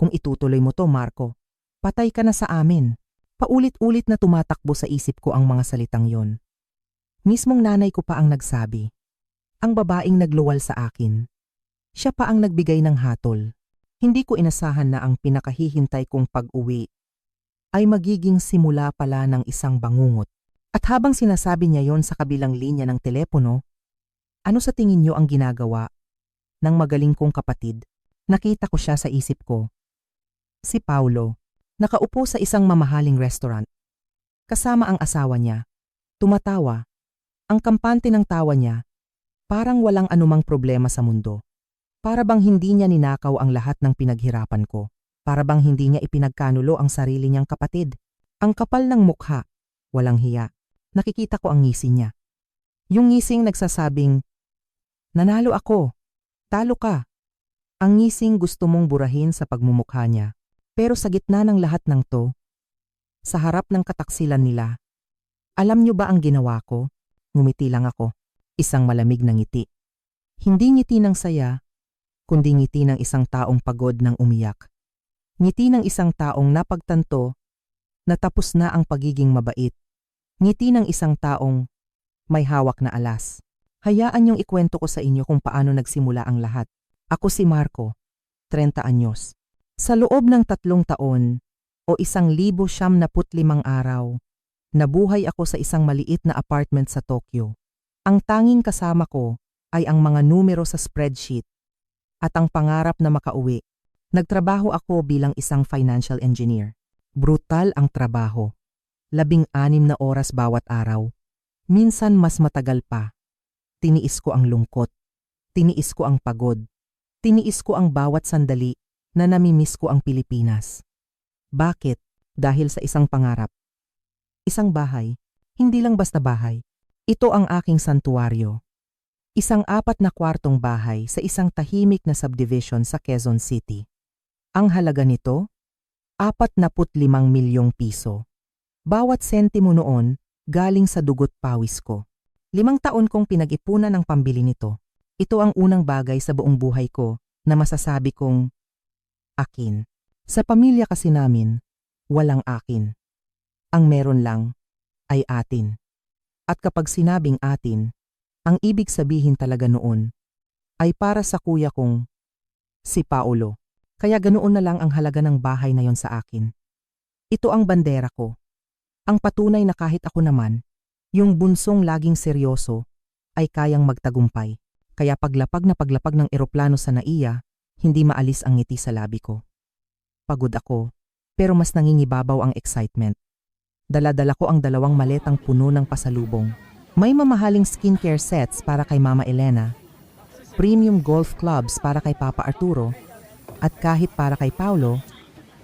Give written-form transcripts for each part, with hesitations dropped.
Kung itutuloy mo to, Marco, patay ka na sa amin. Paulit-ulit na tumatakbo sa isip ko ang mga salitang yon. Mismong nanay ko pa ang nagsabi. Ang babaeng nagluwal sa akin. Siya pa ang nagbigay ng hatol. Hindi ko inasahan na ang pinakahihintay kong pag-uwi ay magiging simula pala ng isang bangungot. At habang sinasabi niya yon sa kabilang linya ng telepono, ano sa tingin niyo ang ginagawa ng magaling kong kapatid? Nakita ko siya sa isip ko. Si Paulo, nakaupo sa isang mamahaling restaurant. Kasama ang asawa niya. Tumatawa. Ang kampante ng tawa niya, parang walang anumang problema sa mundo. Para bang hindi niya ninakaw ang lahat ng pinaghirapan ko. Para bang hindi niya ipinagkanulo ang sarili niyang kapatid. Ang kapal ng mukha, walang hiya. Nakikita ko ang ngisi niya. Yung ngising nagsasabing, nanalo ako, talo ka. Ang ngising gusto mong burahin sa pagmumukha niya. Pero sa gitna ng lahat ng to, sa harap ng kataksilan nila, alam niyo ba ang ginawa ko? Ngumiti lang ako, isang malamig na ngiti. Hindi ngiti ng saya, kundi ngiti ng isang taong pagod ng umiyak. Ngiti ng isang taong napagtanto na tapos na ang pagiging mabait. Ngiti ng isang taong may hawak na alas. Hayaan niyong ikwento ko sa inyo kung paano nagsimula ang lahat. Ako si Marco, 30 anyos. Sa loob ng 3 taon o 1,905 araw, nabuhay ako sa isang maliit na apartment sa Tokyo. Ang tanging kasama ko ay ang mga numero sa spreadsheet at ang pangarap na makauwi. Nagtrabaho ako bilang isang financial engineer. Brutal ang trabaho. 16 na oras bawat araw. Minsan mas matagal pa. Tiniis ko ang lungkot. Tiniis ko ang pagod. Tiniis ko ang bawat sandali na namimiss ko ang Pilipinas. Bakit? Dahil sa isang pangarap. Isang bahay. Hindi lang basta bahay. Ito ang aking santuaryo. Isang 4 na kwartong bahay sa isang tahimik na subdivision sa Quezon City. Ang halaga nito? 45 milyong piso. Bawat sentimo noon galing sa dugot pawis ko. 5 taon kong pinag-ipunan ng pambili nito. Ito ang unang bagay sa buong buhay ko na masasabi kong akin. Sa pamilya kasi namin, walang akin. Ang meron lang ay atin. At kapag sinabing atin, ang ibig sabihin talaga noon ay para sa kuya kong si Paulo. Kaya ganoon na lang ang halaga ng bahay na yon sa akin. Ito ang bandera ko. Ang patunay na kahit ako naman, yung bunsong laging seryoso, ay kayang magtagumpay. Kaya paglapag ng eroplano sa NAIA, hindi maalis ang ngiti sa labi ko. Pagod ako, pero mas nangingibabaw ang excitement. Dala-dala ko ang 2 maletang puno ng pasalubong. May mamahaling skincare sets para kay Mama Elena, premium golf clubs para kay Papa Arturo, at kahit para kay Paulo,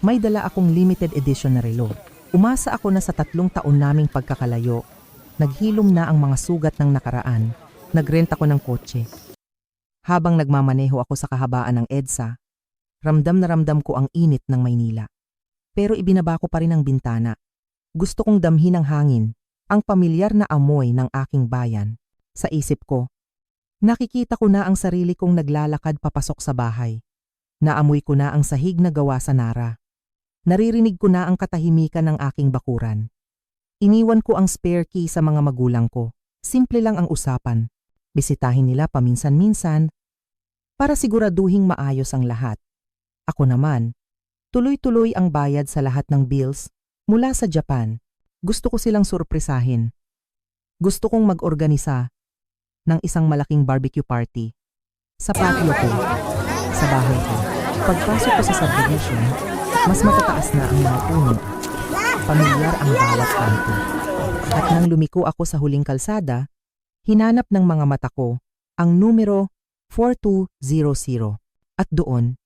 may dala akong limited edition na relo. Umasa ako na sa 3 taon naming pagkakalayo, naghilom na ang mga sugat ng nakaraan, nagrent ako ng kotse. Habang nagmamaneho ako sa kahabaan ng EDSA, ramdam na ramdam ko ang init ng Maynila. Pero ibinaba ko pa rin ang bintana. Gusto kong damhin ang hangin, ang pamilyar na amoy ng aking bayan. Sa isip ko, nakikita ko na ang sarili kong naglalakad papasok sa bahay. Naamoy ko na ang sahig na gawa sa Nara. Naririnig ko na ang katahimikan ng aking bakuran. Iniwan ko ang spare key sa mga magulang ko. Simple lang ang usapan. Bisitahin nila paminsan-minsan para siguraduhing maayos ang lahat. Ako naman, tuloy-tuloy ang bayad sa lahat ng bills mula sa Japan. Gusto ko silang surpresahin. Gusto kong mag-organisa ng isang malaking barbecue party sa patio ko, sa bahay ko. Pagpasok ko sa subdivision, mas matataas na ang mga puno. Pamilyar ang bawat kanto. At nang lumiko ako sa huling kalsada, hinanap ng mga mata ko ang numero 4200. At doon,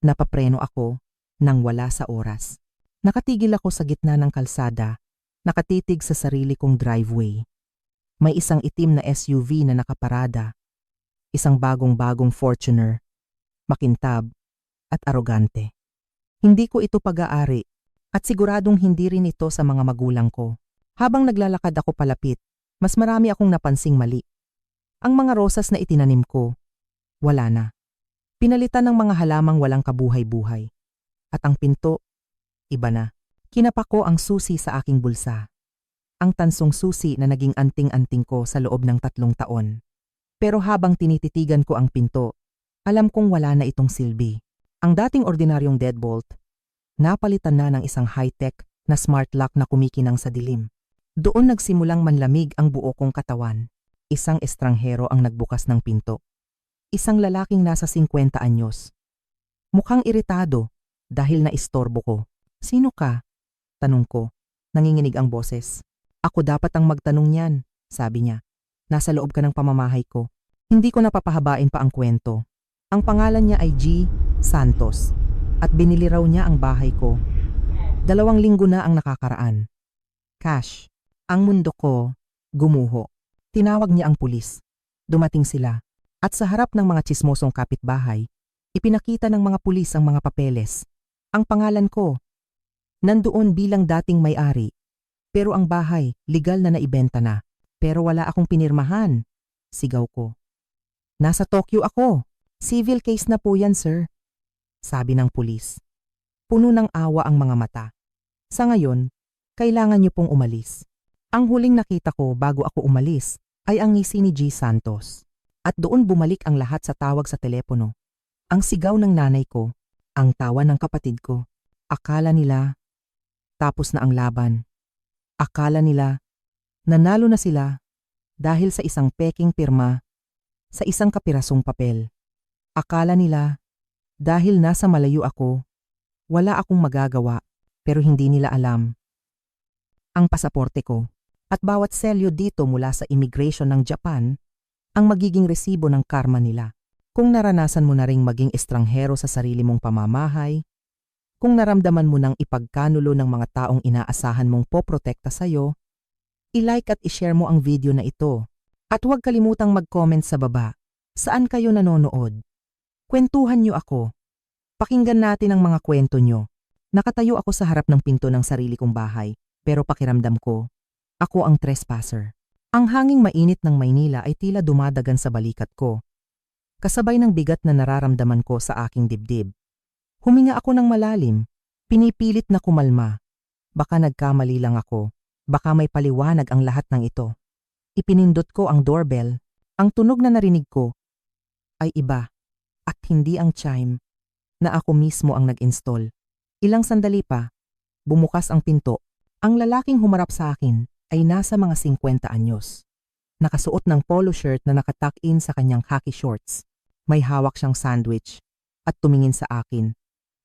napapreno ako nang wala sa oras. Nakatigil ako sa gitna ng kalsada, nakatitig sa sarili kong driveway. May isang itim na SUV na nakaparada. Isang bagong-bagong Fortuner, makintab at arogante. Hindi ko ito pag-aari at siguradong hindi rin ito sa mga magulang ko. Habang naglalakad ako palapit, mas marami akong napansing mali. Ang mga rosas na itinanim ko, wala na. Pinalitan ng mga halamang walang kabuhay-buhay. At ang pinto, iba na. Kinapak ko ang susi sa aking bulsa. Ang tansong susi na naging anting-anting ko sa loob ng 3 taon. Pero habang tinititigan ko ang pinto, alam kong wala na itong silbi. Ang dating ordinaryong deadbolt, napalitan na ng isang high-tech na smart lock na kumikinang sa dilim. Doon nagsimulang manlamig ang buo kong katawan. Isang estranghero ang nagbukas ng pinto. Isang lalaking nasa 50 anyos. Mukhang iritado dahil naistorbo ko. Sino ka? Tanong ko. Nanginginig ang boses. Ako dapat ang magtanong niyan, sabi niya. Nasa loob ka ng pamamahay ko. Hindi ko napapahabain pa ang kwento. Ang pangalan niya ay G. Santos at binili raw niya ang bahay ko. 2 linggo na ang nakakaraan. Cash. Ang mundo ko, gumuho. Tinawag niya ang pulis. Dumating sila. At sa harap ng mga tsismosong kapitbahay, ipinakita ng mga pulis ang mga papeles. Ang pangalan ko, nandoon bilang dating may-ari. Pero ang bahay, legal na naibenta na. Pero wala akong pinirmahan. Sigaw ko. Nasa Tokyo ako. Civil case na po yan, sir. Sabi ng pulis. Puno ng awa ang mga mata. Sa ngayon, kailangan niyo pong umalis. Ang huling nakita ko bago ako umalis ay ang ngisi ni G. Santos. At doon bumalik ang lahat sa tawag sa telepono. Ang sigaw ng nanay ko, ang tawa ng kapatid ko. Akala nila, tapos na ang laban. Akala nila, nanalo na sila dahil sa isang peking pirma, sa isang kapirasong papel. Akala nila, dahil nasa malayo ako, wala akong magagawa, pero hindi nila alam. Ang pasaporte ko at bawat selyo dito mula sa immigration ng Japan ang magiging resibo ng karma nila. Kung naranasan mo na ring maging estranghero sa sarili mong pamamahay, kung naramdaman mo nang ipagkanulo ng mga taong inaasahan mong poprotekta sa'yo, i-like at i-share mo ang video na ito. At huwag kalimutang mag-comment sa baba. Saan kayo nanonood? Kwentuhan niyo ako. Pakinggan natin ang mga kwento niyo. Nakatayo ako sa harap ng pinto ng sarili kong bahay, pero pakiramdam ko, ako ang trespasser. Ang hanging mainit ng Maynila ay tila dumadagan sa balikat ko. Kasabay ng bigat na nararamdaman ko sa aking dibdib. Huminga ako ng malalim, pinipilit na kumalma. Baka nagkamali lang ako, baka may paliwanag ang lahat ng ito. Ipinindot ko ang doorbell, ang tunog na narinig ko ay iba at hindi ang chime na ako mismo ang nag-install. Ilang sandali pa, bumukas ang pinto. Ang lalaking humarap sa akin ay nasa mga 50 anyos. Nakasuot ng polo shirt na nakatuck-in sa kanyang khaki shorts. May hawak siyang sandwich at tumingin sa akin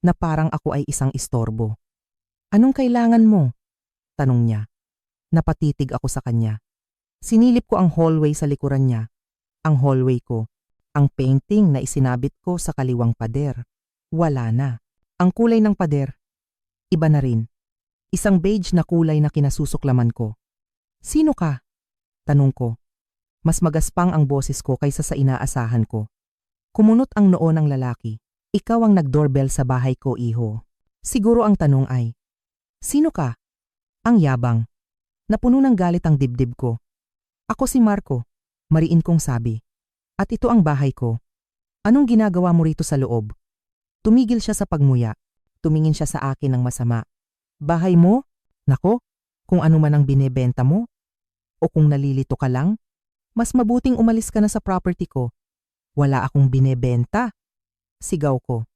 na parang ako ay isang istorbo. Anong kailangan mo? Tanong niya. Napatitig ako sa kanya. Sinilip ko ang hallway sa likuran niya. Ang hallway ko. Ang painting na isinabit ko sa kaliwang pader. Wala na. Ang kulay ng pader. Iba na rin. Isang beige na kulay na kinasusuklaman ko. Sino ka? Tanong ko. Mas magaspang ang boses ko kaysa sa inaasahan ko. Kumunot ang noo ng lalaki. Ikaw ang nag-doorbell sa bahay ko, iho. Siguro ang tanong ay, sino ka? Ang yabang. Napuno ng galit ang dibdib ko. Ako si Marco, mariin kong sabi. At ito ang bahay ko. Anong ginagawa mo rito sa loob? Tumigil siya sa pagmuya. Tumingin siya sa akin ng masama. Bahay mo? Nako, kung ano man ang binebenta mo? O kung nalilito ka lang? Mas mabuting umalis ka na sa property ko. Wala akong binebenta. Sigaw ko.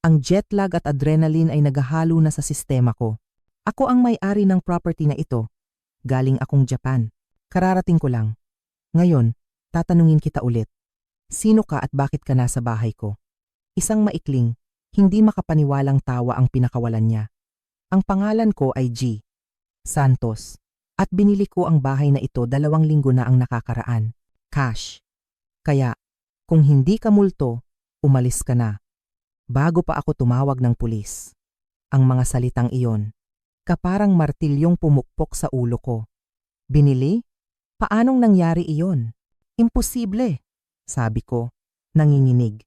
Ang jet lag at adrenaline ay naghahalo na sa sistema ko. Ako ang may-ari ng property na ito. Galing akong Japan. Kararating ko lang. Ngayon, tatanungin kita ulit. Sino ka at bakit ka nasa bahay ko? Isang maikling, hindi makapaniwalang tawa ang pinakawalan niya. Ang pangalan ko ay G. Santos. At binili ko ang bahay na ito 2 linggo na ang nakakaraan. Cash. Kaya, kung hindi ka multo, umalis ka na. Bago pa ako tumawag ng pulis. Ang mga salitang iyon, kaparang martilyong pumukpok sa ulo ko. Binili? Paanong nangyari iyon? Imposible, sabi ko, nanginginig.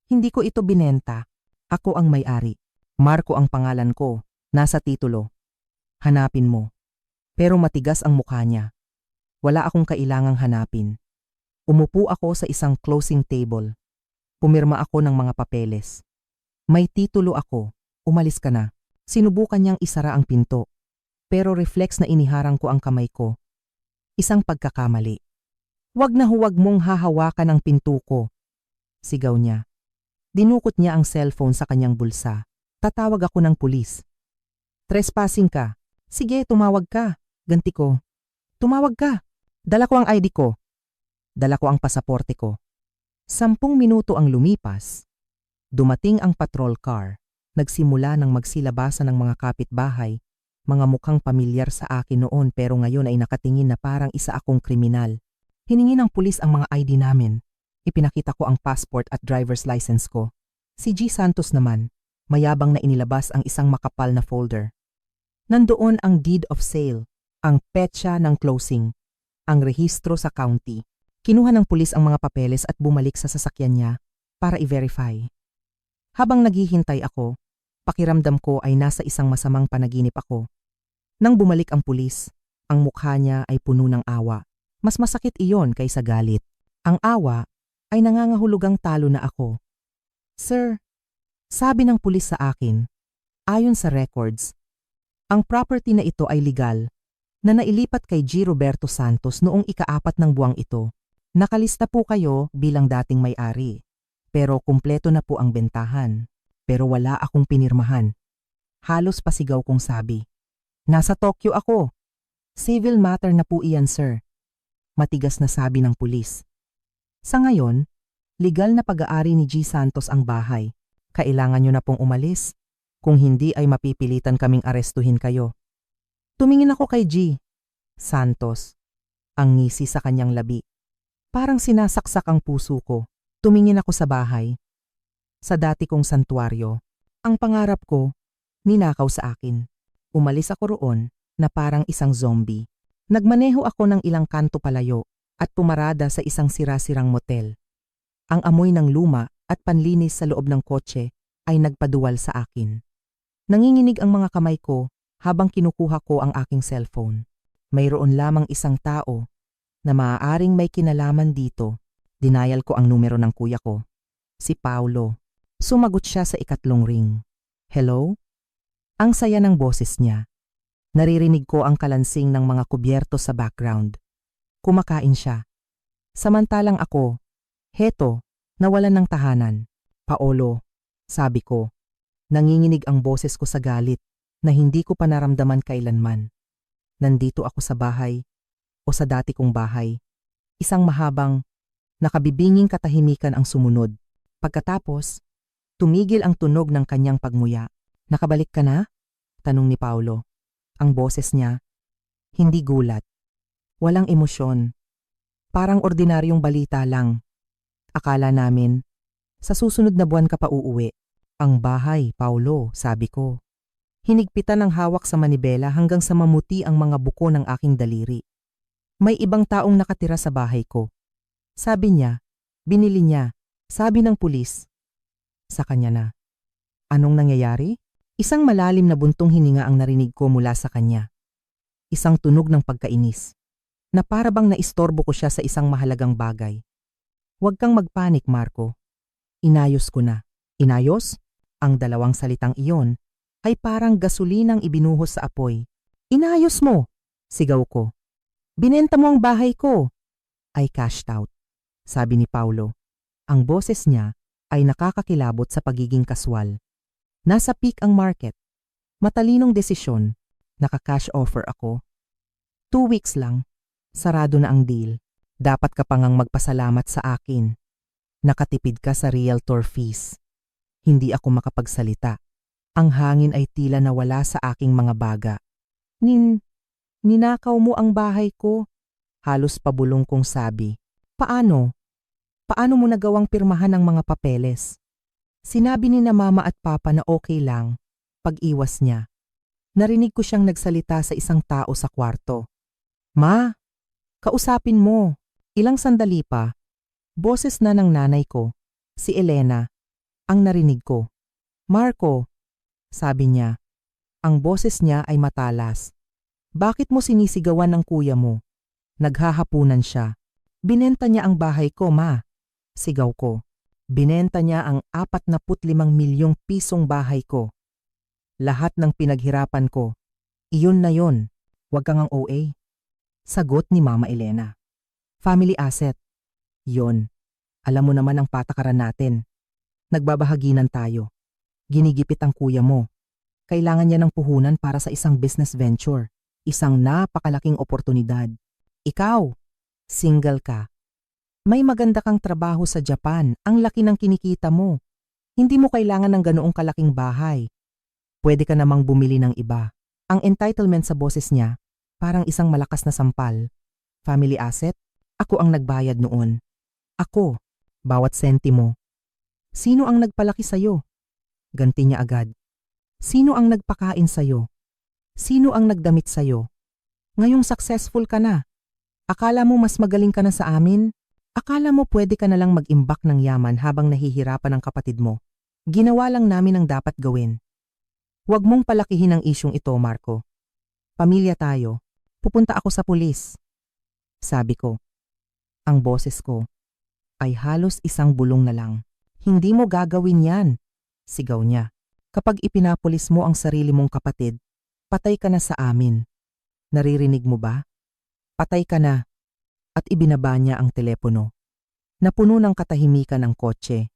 Hindi ko ito binenta. Ako ang may-ari. Marco ang pangalan ko, nasa titulo. Hanapin mo. Pero matigas ang mukha niya. Wala akong kailangang hanapin. Umupo ako sa isang closing table. Pumirma ako ng mga papeles. May titulo ako, umalis ka na. Sinubukan niyang isara ang pinto. Pero reflex na iniharang ko ang kamay ko. Isang pagkakamali. Huwag na huwag mong hahawakan ang pinto ko. Sigaw niya. Dinukot niya ang cellphone sa kanyang bulsa. Tatawag ako ng pulis. Trespassing ka. Sige, tumawag ka. Ganti ko. Tumawag ka. Dala ko ang ID ko. Dala ko ang pasaporte ko. 10 minuto ang lumipas. Dumating ang patrol car. Nagsimula ng magsilabasan ng mga kapitbahay. Mga mukhang pamilyar sa akin noon pero ngayon ay nakatingin na parang isa akong kriminal. Hiningi ng pulis ang mga ID namin. Ipinakita ko ang passport at driver's license ko. Si G. Santos naman, mayabang na inilabas ang isang makapal na folder. Nandoon ang deed of sale, ang petsa ng closing, ang rehistro sa county. Kinuha ng pulis ang mga papeles at bumalik sa sasakyan niya para i-verify. Habang naghihintay ako, pakiramdam ko ay nasa isang masamang panaginip ako. Nang bumalik ang pulis, ang mukha niya ay puno ng awa. Mas masakit iyon kaysa galit. Ang awa ay nangangahulugang talo na ako. Sir, sabi ng pulis sa akin, ayon sa records, ang property na ito ay legal na nailipat kay G. Roberto Santos noong ika-4 ng buwang ito. Nakalista po kayo bilang dating may-ari. Pero kumpleto na po ang bentahan. Pero wala akong pinirmahan. Halos pasigaw kong sabi. Nasa Tokyo ako. Civil matter na po iyan, sir. Matigas na sabi ng pulis. Sa ngayon, legal na pag-aari ni G. Santos ang bahay. Kailangan nyo na pong umalis. Kung hindi ay mapipilitan kaming arestuhin kayo. Tumingin ako kay G. Santos. Ang ngisi sa kanyang labi. Parang sinasaksak ang puso ko. Tumingin ako sa bahay. Sa dati kong santuaryo. Ang pangarap ko, ninakaw sa akin. Umalis ako roon na parang isang zombie. Nagmaneho ako ng ilang kanto palayo at pumarada sa isang sira-sirang motel. Ang amoy ng luma at panlinis sa loob ng kotse ay nagpaduwal sa akin. Nanginginig ang mga kamay ko habang kinukuha ko ang aking cellphone. Mayroon lamang isang tao na maaaring may kinalaman dito. Dinayal ko ang numero ng kuya ko. Si Paulo. Sumagot siya sa ikatlong ring. Hello? Ang saya ng boses niya. Naririnig ko ang kalansing ng mga kubyerto sa background. Kumakain siya. Samantalang ako, heto, nawalan ng tahanan. Paolo, sabi ko. Nanginginig ang boses ko sa galit na hindi ko pa naramdaman kailanman. Nandito ako sa bahay o sa dati kong bahay. Isang mahabang, nakabibinging katahimikan ang sumunod. Pagkatapos, tumigil ang tunog ng kanyang pagmuya. Nakabalik ka na? Tanong ni Paulo. Ang boses niya, hindi gulat. Walang emosyon. Parang ordinaryong balita lang. Akala namin, sa susunod na buwan ka pa uuwi. Ang bahay, Paulo, sabi ko. Hinigpitan ng hawak sa manibela hanggang sa mamuti ang mga buko ng aking daliri. May ibang taong nakatira sa bahay ko. Sabi niya, binili niya, sabi ng pulis. Sa kanya na. Anong nangyayari? Isang malalim na buntong hininga ang narinig ko mula sa kanya. Isang tunog ng pagkainis. Na parabang naistorbo ko siya sa isang mahalagang bagay. Huwag kang magpanik, Marco. Inayos ko na. Inayos? Ang dalawang salitang iyon ay parang gasolinang ibinuhos sa apoy. Inayos mo! Sigaw ko. Binenta mo ang bahay ko! I cashed out, sabi ni Paulo. Ang boses niya ay nakakakilabot sa pagiging kaswal. Nasa peak ang market. Matalinong desisyon. Naka-cash offer ako. 2 weeks lang. Sarado na ang deal. Dapat ka pa ngang magpasalamat sa akin. Nakatipid ka sa realtor fees. Hindi ako makapagsalita. Ang hangin ay tila nawala sa aking mga baga. Ninakaw mo ang bahay ko. Halos pabulong kong sabi. Paano? Paano mo nagawang pirmahan ang mga papeles? Sinabi ni na mama at papa na okay lang. Pag-iwas niya. Narinig ko siyang nagsalita sa isang tao sa kwarto. Ma, kausapin mo. Ilang sandali pa. Boses na ng nanay ko, si Elena. Ang narinig ko. Marco, sabi niya. Ang boses niya ay matalas. Bakit mo sinisigawan ng kuya mo? Naghahapunan siya. Binenta niya ang bahay ko, ma. Sigaw ko. Binenta niya ang 45 milyong pisong bahay ko. Lahat ng pinaghirapan ko. Iyon na yon. Huwag kang ang OA. Sagot ni Mama Elena. Family asset. Yon. Alam mo naman ang patakaran natin. Nagbabahaginan tayo. Ginigipit ang kuya mo. Kailangan niya ng puhunan para sa isang business venture. Isang napakalaking oportunidad. Ikaw, single ka. May maganda kang trabaho sa Japan. Ang laki ng kinikita mo. Hindi mo kailangan ng ganoong kalaking bahay. Pwede ka namang bumili ng iba. Ang entitlement sa boses niya, parang isang malakas na sampal. Family asset? Ako ang nagbayad noon. Ako, bawat sentimo. Sino ang nagpalaki sa'yo? Ganti niya agad. Sino ang nagpakain sa'yo? Sino ang nagdamit sa'yo? Ngayong successful ka na. Akala mo mas magaling ka na sa amin? Akala mo pwede ka na lang mag-imbak ng yaman habang nahihirapan ang kapatid mo? Ginawa lang namin ang dapat gawin. Huwag mong palakihin ang isyong ito, Marco. Pamilya tayo. Pupunta ako sa pulis. Sabi ko. Ang boses ko ay halos isang bulong na lang. Hindi mo gagawin yan. Sigaw niya. Kapag ipinapulis mo ang sarili mong kapatid, patay ka na sa amin. Naririnig mo ba? Patay ka na. At ibinaba niya ang telepono. Napuno ng katahimikan ang kotse.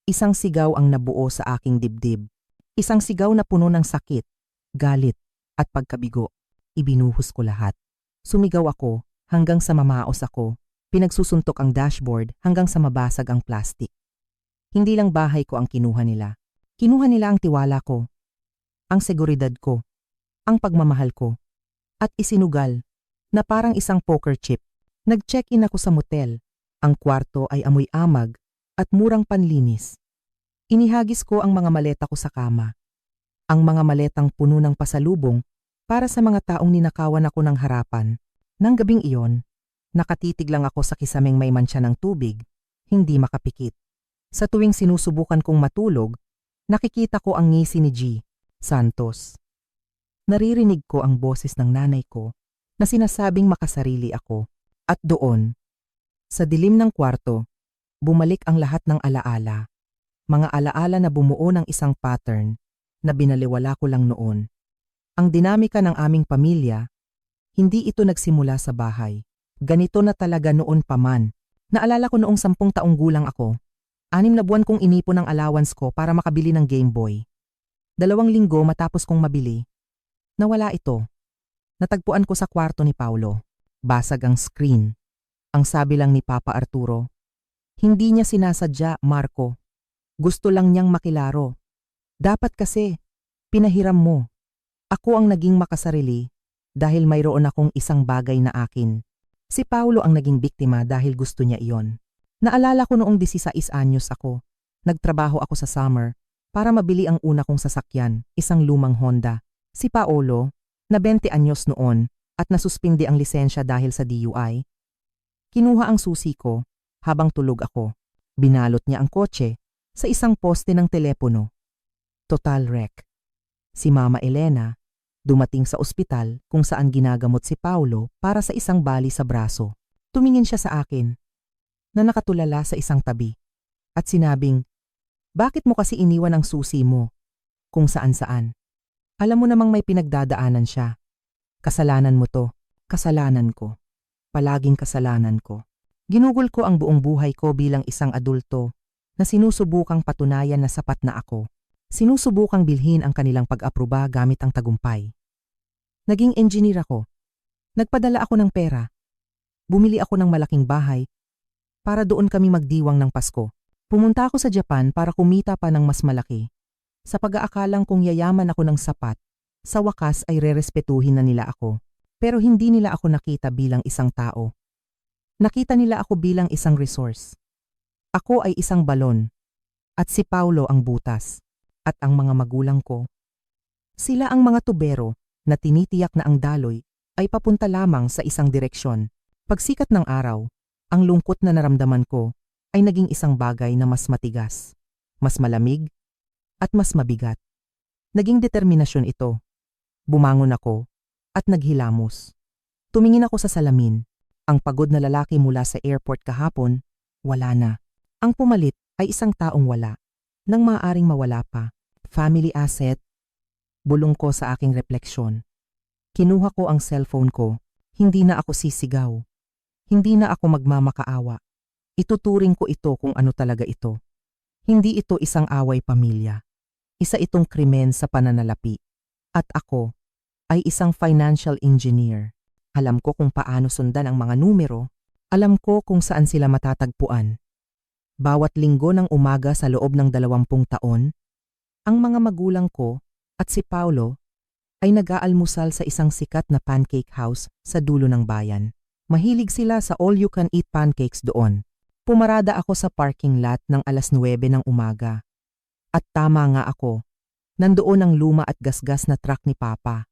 Isang sigaw ang nabuo sa aking dibdib. Isang sigaw na puno ng sakit, galit, at pagkabigo. Ibinuhos ko lahat. Sumigaw ako hanggang sa mamaos ako. Pinagsusuntok ang dashboard hanggang sa mabasag ang plastic. Hindi lang bahay ko ang kinuha nila. Kinuha nila ang tiwala ko, ang seguridad ko, ang pagmamahal ko, at isinugal na parang isang poker chip. Nag-check-in ako sa motel. Ang kwarto ay amoy amag at murang panlinis. Inihagis ko ang mga maleta ko sa kama. Ang mga maletang puno ng pasalubong para sa mga taong ninakawan ako ng harapan. Nang gabing iyon, nakatitig lang ako sa kisameng may mantsa ng tubig, hindi makapikit. Sa tuwing sinusubukan kong matulog, nakikita ko ang ngisi ni G. Santos. Naririnig ko ang boses ng nanay ko na sinasabing makasarili ako. At doon, sa dilim ng kwarto, bumalik ang lahat ng alaala. Mga alaala na bumuo ng isang pattern na binaliwala ko lang noon. Ang dinamika ng aming pamilya, hindi ito nagsimula sa bahay. Ganito na talaga noon pa man. Naalala ko noong 10 taong gulang ako. 6 na buwan kong inipon ang allowance ko para makabili ng Game Boy. 2 linggo matapos kong mabili, nawala ito. Natagpuan ko sa kwarto ni Paulo. Basag ang screen. Ang sabi lang ni Papa Arturo, hindi niya sinasadya, Marco. Gusto lang niyang makilaro. Dapat kasi, pinahiram mo. Ako ang naging makasarili dahil mayroon akong isang bagay na akin. Si Paulo ang naging biktima dahil gusto niya iyon. Naalala ko noong 16 anyos ako. Nagtrabaho ako sa summer para mabili ang una kong sasakyan, isang lumang Honda. Si Paulo, na 20 anyos noon at nasuspindi ang lisensya dahil sa DUI, kinuha ang susi ko habang tulog ako. Binalot niya ang kotse sa isang poste ng telepono. Total wreck. Si Mama Elena dumating sa ospital kung saan ginagamot si Paulo para sa isang bali sa braso. Tumingin siya sa akin na nakatulala sa isang tabi at sinabing, bakit mo kasi iniwan ang susi mo kung saan-saan? Alam mo namang may pinagdadaanan siya. Kasalanan mo to, kasalanan ko. Palaging kasalanan ko. Ginugol ko ang buong buhay ko bilang isang adulto na sinusubukang patunayan na sapat na ako. Sinusubukang bilhin ang kanilang pag-aproba gamit ang tagumpay. Naging engineer ako. Nagpadala ako ng pera. Bumili ako ng malaking bahay para doon kami magdiwang ng Pasko. Pumunta ako sa Japan para kumita pa ng mas malaki. Sa pag-aakalang kung yayaman ako ng sapat, sa wakas ay rerespetuhin na nila ako. Pero hindi nila ako nakita bilang isang tao. Nakita nila ako bilang isang resource. Ako ay isang balon. At si Paulo ang butas. At ang mga magulang ko, sila ang mga tubero na tinitiyak na ang daloy ay papunta lamang sa isang direksyon. Pagsikat ng araw, ang lungkot na naramdaman ko ay naging isang bagay na mas matigas, mas malamig, at mas mabigat. Naging determinasyon ito. Bumangon ako at naghilamos. Tumingin ako sa salamin. Ang pagod na lalaki mula sa airport kahapon, wala na. Ang pumalit ay isang taong wala, nang maaaring mawala pa. Family asset, Bulong ko sa aking refleksyon. Kinuha ko ang cellphone ko. Hindi na ako sisigaw. Hindi na ako magmamakaawa. Ituturing ko ito kung ano talaga ito. Hindi ito isang away pamilya. Isa itong krimen sa pananalapi. At ako ay isang financial engineer. Alam ko kung paano sundan ang mga numero. Alam ko kung saan sila matatagpuan. Bawat linggo ng umaga sa loob ng 20 taon, ang mga magulang ko at si Paulo ay nag-aalmusal sa isang sikat na pancake house sa dulo ng bayan. Mahilig sila sa all-you-can-eat pancakes doon. Pumarada ako sa parking lot ng 9:00 ng umaga. At tama nga ako. Nandoon ang luma at gasgas na truck ni Papa.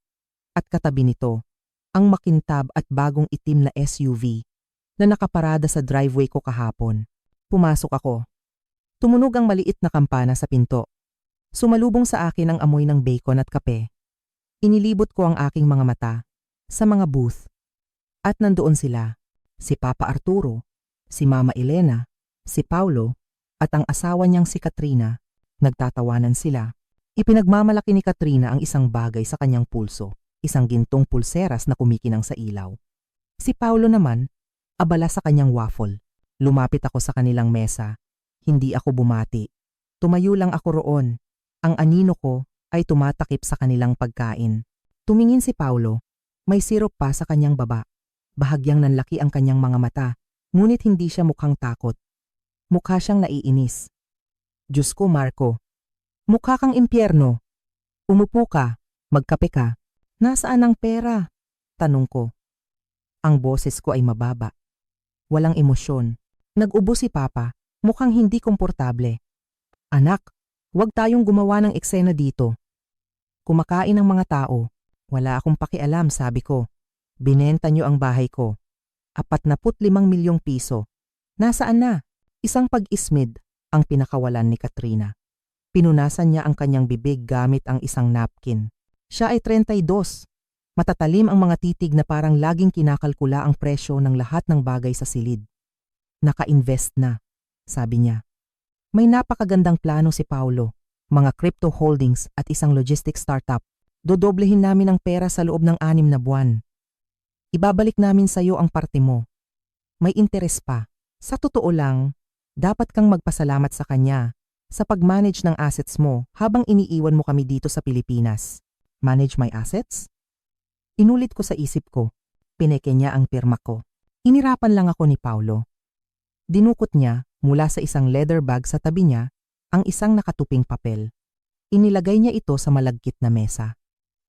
At katabi nito, ang makintab at bagong itim na SUV na nakaparada sa driveway ko kahapon. Pumasok ako. Tumunog ang maliit na kampana sa pinto. Sumalubong sa akin ang amoy ng bacon at kape. Inilibot ko ang aking mga mata sa mga booth. At nandoon sila, si Papa Arturo, si Mama Elena, si Paulo, at ang asawa niyang si Katrina. Nagtatawanan sila. Ipinagmamalaki ni Katrina ang isang bagay sa kanyang pulso, isang gintong pulseras na kumikinang sa ilaw. Si Paulo naman, abala sa kanyang waffle. Lumapit ako sa kanilang mesa. Hindi ako bumati. Tumayo lang ako roon. Ang anino ko ay tumatakip sa kanilang pagkain. Tumingin si Paulo. May sirop pa sa kanyang baba. Bahagyang nanlaki ang kanyang mga mata, ngunit hindi siya mukhang takot. Mukha siyang naiinis. Diyos ko, Marco. Mukha kang impyerno. Umupo ka, magkape ka. Nasaan ang pera? Tanong ko. Ang boses ko ay mababa. Walang emosyon. Nag-ubo si Papa, mukhang hindi komportable. Anak, huwag tayong gumawa ng eksena dito. Kumakain ang mga tao. Wala akong pakialam, sabi ko. Binenta niyo ang bahay ko. 45 milyong piso. Nasaan na? Isang pag-ismid ang pinakawalan ni Katrina. Pinunasan niya ang kanyang bibig gamit ang isang napkin. Siya ay 32. Matatalim ang mga titig na parang laging kinakalkula ang presyo ng lahat ng bagay sa silid. Naka-invest na, sabi niya. May napakagandang plano si Paulo. Mga crypto holdings at isang logistics startup. Dodoblehin namin ang pera sa loob ng 6 na buwan. Ibabalik namin sa iyo ang parte mo. May interes pa. Sa totoo lang, dapat kang magpasalamat sa kanya sa pag-manage ng assets mo habang iniiwan mo kami dito sa Pilipinas. Manage my assets? Inulit ko sa isip ko. Pineke niya ang pirma ko. Inirapan lang ako ni Paulo. Dinukot niya mula sa isang leather bag sa tabi niya ang isang nakatuping papel. Inilagay niya ito sa malagkit na mesa.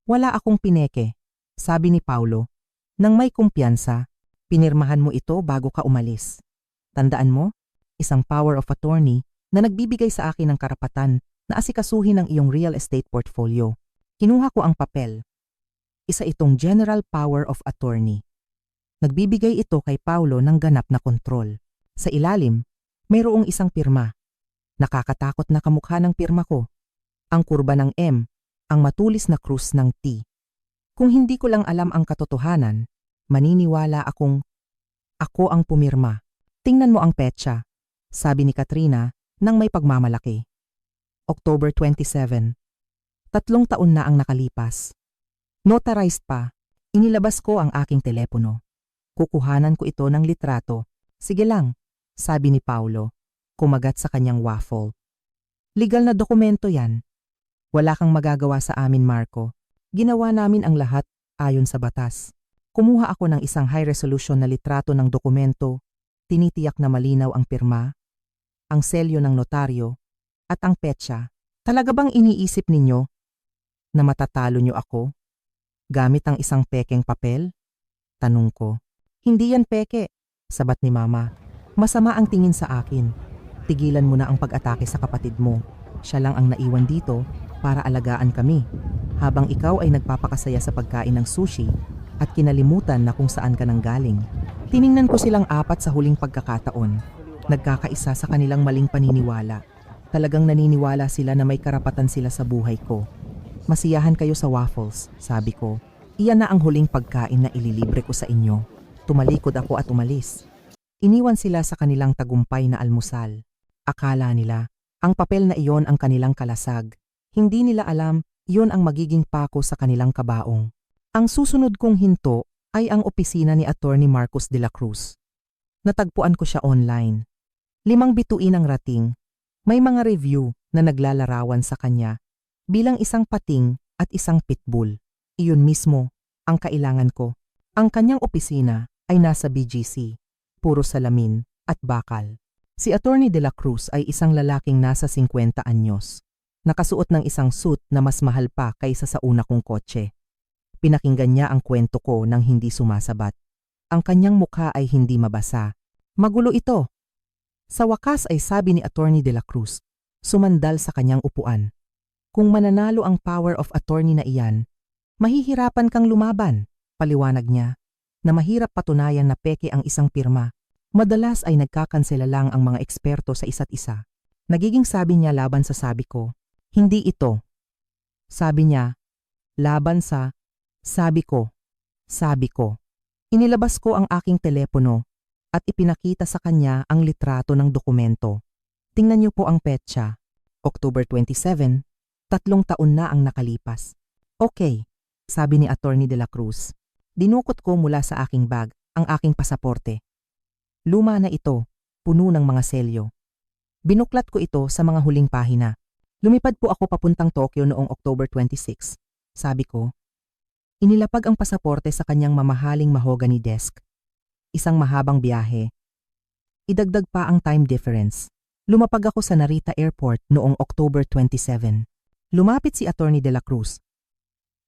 Wala akong pineke, sabi ni Paulo. Nang may kumpiyansa, pinirmahan mo ito bago ka umalis. Tandaan mo, isang power of attorney na nagbibigay sa akin ng karapatan na asikasuhin ang iyong real estate portfolio. Kinuha ko ang papel. Isa itong general power of attorney. Nagbibigay ito kay Paulo ng ganap na kontrol. Sa ilalim, mayroong isang pirma. Nakakatakot na kamukha ng pirma ko. Ang kurba ng M, ang matulis na krus ng T. Kung hindi ko lang alam ang katotohanan, maniniwala akong ako ang pumirma. Tingnan mo ang petsa, sabi ni Katrina nang may pagmamalaki. October 27. 3 taon na ang nakalipas. Notarized pa, inilabas ko ang aking telepono. Kukuhanan ko ito ng litrato. Sige lang, sabi ni Paulo, kumagat sa kanyang waffle. Legal na dokumento yan. Wala kang magagawa sa amin, Marco. Ginawa namin ang lahat ayon sa batas. Kumuha ako ng isang high-resolution na litrato ng dokumento, tinitiyak na malinaw ang pirma, ang selyo ng notaryo, at ang petsa. Talaga bang iniisip ninyo na matatalo nyo ako gamit ang isang pekeng papel? Tanong ko. Hindi yan peke, sabat ni Mama. Masama ang tingin sa akin. Tigilan mo na ang pag-atake sa kapatid mo. Siya lang ang naiwan dito para alagaan kami, habang ikaw ay nagpapakasaya sa pagkain ng sushi at kinalimutan na kung saan ka nang galing. Tiningnan ko silang apat sa huling pagkakataon. Nagkakaisa sa kanilang maling paniniwala. Talagang naniniwala sila na may karapatan sila sa buhay ko. Masiyahan kayo sa waffles, sabi ko. Iyan na ang huling pagkain na ililibre ko sa inyo. Tumalikod ako at umalis. Iniwan sila sa kanilang tagumpay na almusal. Akala nila, ang papel na iyon ang kanilang kalasag. Hindi nila alam Iyon ang magiging pako sa kanilang kabaong. Ang susunod kong hinto ay ang opisina ni Attorney Marcos de la Cruz. Natagpuan ko siya online. 5 bituin ang rating. May mga review na naglalarawan sa kanya bilang isang pating at isang pitbull. Iyon mismo ang kailangan ko. Ang kanyang opisina ay nasa BGC, puro salamin at bakal. Si Attorney de la Cruz ay isang lalaking nasa 50 anyos. Nakasuot ng isang suit na mas mahal pa kaysa sa una kong kotse. Pinakinggan niya ang kwento ko nang hindi sumasabat. Ang kanyang mukha ay hindi mabasa. Magulo ito. Sa wakas ay sabi ni Attorney de la Cruz, sumandal sa kanyang upuan. Kung mananalo ang power of attorney na iyan, mahihirapan kang lumaban, paliwanag niya, na mahirap patunayan na peke ang isang pirma. Madalas ay nagkakansela lang ang mga eksperto sa isa't isa. Nagiging sabi niya laban sa sabi ko, hindi ito. Sabi niya, laban sa sabi ko. Sabi ko. Inilabas ko ang aking telepono at ipinakita sa kanya ang litrato ng dokumento. Tingnan niyo po ang petsa. October 27, 3 taon na ang nakalipas. Okay, sabi ni Attorney de la Cruz. Dinukot ko mula sa aking bag ang aking pasaporte. Luma na ito, puno ng mga selyo. Binuklat ko ito sa mga huling pahina. Lumipad po ako papuntang Tokyo noong October 26. Sabi ko, inilapag ang pasaporte sa kanyang mamahaling mahogany desk. Isang mahabang biyahe. Idagdag pa ang time difference. Lumapag ako sa Narita Airport noong October 27. Lumapit si Attorney de la Cruz.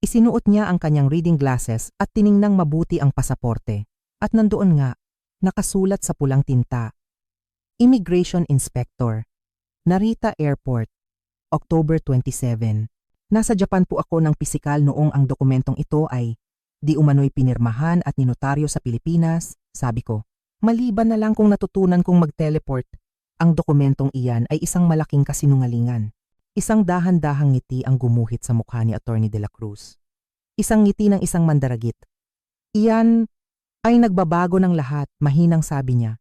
Isinuot niya ang kanyang reading glasses at tiningnang mabuti ang pasaporte. At nandoon nga, nakasulat sa pulang tinta. Immigration Inspector. Narita Airport. October 27. Nasa Japan po ako ng pisikal noong ang dokumentong ito ay di umano'y pinirmahan at ninotaryo sa Pilipinas, sabi ko. Maliban na lang kung natutunan kong mag-teleport, ang dokumentong iyan ay isang malaking kasinungalingan. Isang dahan-dahang ngiti ang gumuhit sa mukha ni Attorney de la Cruz. Isang ngiti ng isang mandaragit. Iyan ay nagbabago ng lahat, mahinang sabi niya.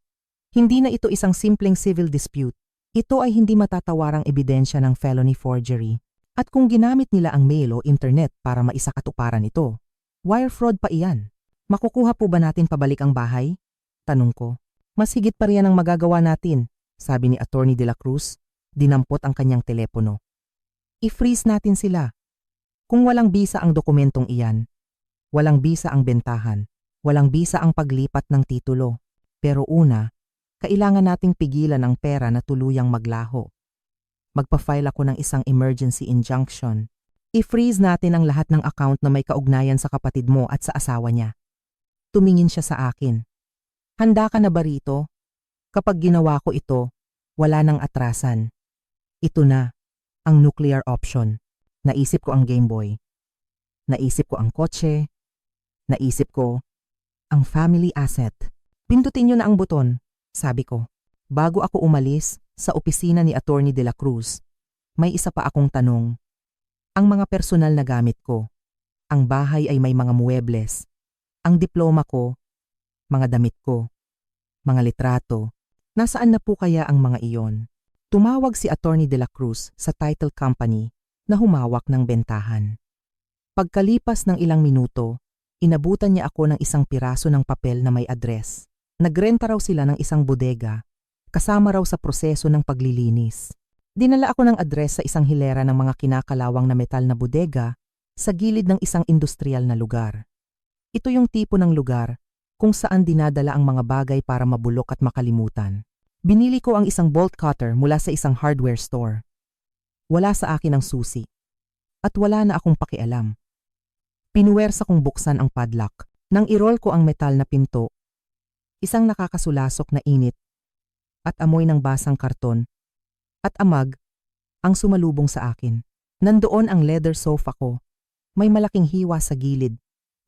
Hindi na ito isang simpleng civil dispute. Ito ay hindi matatawarang ebidensya ng felony forgery. At kung ginamit nila ang mail o internet para maisakatuparan ito, wire fraud pa iyan. Makukuha po ba natin pabalik ang bahay? Tanong ko. Mas higit pa riyan ang magagawa natin, sabi ni Attorney de la Cruz. Dinampot ang kanyang telepono. I-freeze natin sila. Kung walang bisa ang dokumentong iyan, walang bisa ang bentahan, walang bisa ang paglipat ng titulo. Pero una, kailangan nating pigilan ang pera na tuluyang maglaho. Magpa-file ako ng isang emergency injunction. I-freeze natin ang lahat ng account na may kaugnayan sa kapatid mo at sa asawa niya. Tumingin siya sa akin. Handa ka na ba rito? Kapag ginawa ko ito, wala nang atrasan. Ito na, ang nuclear option. Naisip ko ang Game Boy. Naisip ko ang kotse. Naisip ko ang family asset. Pindutin niyo na ang buton, sabi ko. Bago ako umalis sa opisina ni Attorney de la Cruz, may isa pa akong tanong. Ang mga personal na gamit ko. Ang bahay ay may mga muebles. Ang diploma ko, mga damit ko, mga litrato. Nasaan na po kaya ang mga iyon? Tumawag si Attorney de la Cruz sa title company na humawak ng bentahan. Pagkalipas ng ilang minuto, inabutan niya ako ng isang piraso ng papel na may address. Nagrenta raw sila ng isang bodega, kasama raw sa proseso ng paglilinis. Dinala ako ng address sa isang hilera ng mga kinakalawang na metal na bodega sa gilid ng isang industrial na lugar. Ito yung tipo ng lugar kung saan dinadala ang mga bagay para mabulok at makalimutan. Binili ko ang isang bolt cutter mula sa isang hardware store. Wala sa akin ang susi. At wala na akong pakialam. Pinuwersa kong buksan ang padlock. Nang irol ko ang metal na pinto, isang nakakasulasok na init at amoy ng basang karton at amag ang sumalubong sa akin. Nandoon ang leather sofa ko. May malaking hiwa sa gilid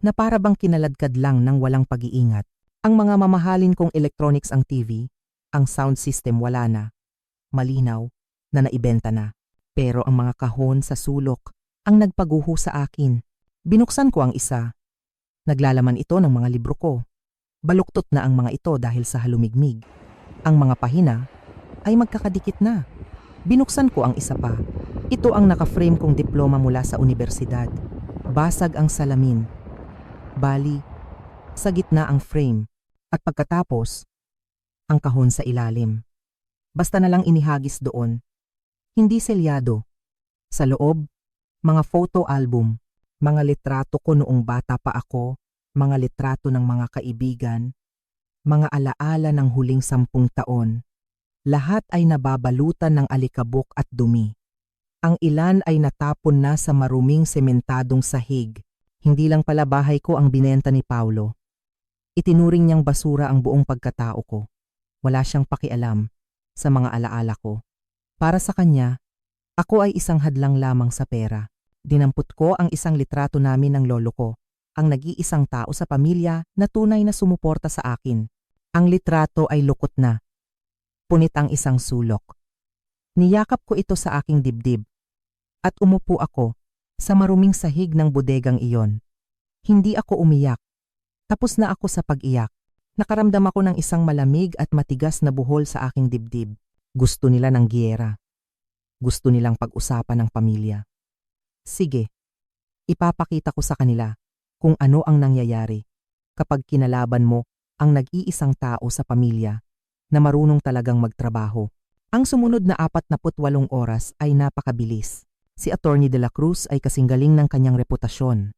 na para bang kinaladkad lang ng walang pag-iingat. Ang mga mamahalin kong electronics ang TV, ang sound system wala na. Malinaw na naibenta na. Pero ang mga kahon sa sulok ang nagpaguho sa akin. Binuksan ko ang isa. Naglalaman ito ng mga libro ko. Baluktot na ang mga ito dahil sa halumigmig. Ang mga pahina ay magkakadikit na. Binuksan ko ang isa pa. Ito ang naka-frame kong diploma mula sa universidad. Basag ang salamin. Bali, sa gitna ang frame. At pagkatapos, ang kahon sa ilalim. Basta na lang inihagis doon. Hindi selyado. Sa loob, mga photo album, mga litrato ko noong bata pa ako, mga litrato ng mga kaibigan, mga alaala ng huling 10 taon. Lahat ay nababalutan ng alikabok at dumi. Ang ilan ay natapon na sa maruming sementadong sahig. Hindi lang pala bahay ko ang binenta ni Paulo. Itinuring niyang basura ang buong pagkatao ko. Wala siyang pakialam sa mga alaala ko. Para sa kanya, ako ay isang hadlang lamang sa pera. Dinampot ko ang isang litrato namin ng lolo ko, ang nag-iisang tao sa pamilya na tunay na sumuporta sa akin. Ang litrato ay lukot na. Punit ang isang sulok. Niyakap ko ito sa aking dibdib. At umupo ako sa maruming sahig ng bodegang iyon. Hindi ako umiyak. Tapos na ako sa pag-iyak. Nakaramdam ako ng isang malamig at matigas na buhol sa aking dibdib. Gusto nila ng giyera. Gusto nilang pag-usapan ng pamilya. Sige, ipapakita ko sa kanila kung ano ang nangyayari kapag kinalaban mo ang nag-iisang tao sa pamilya na marunong talagang magtrabaho. Ang sumunod na 48 oras ay napakabilis. Si Attorney De La Cruz ay kasing galing ng kanyang reputasyon.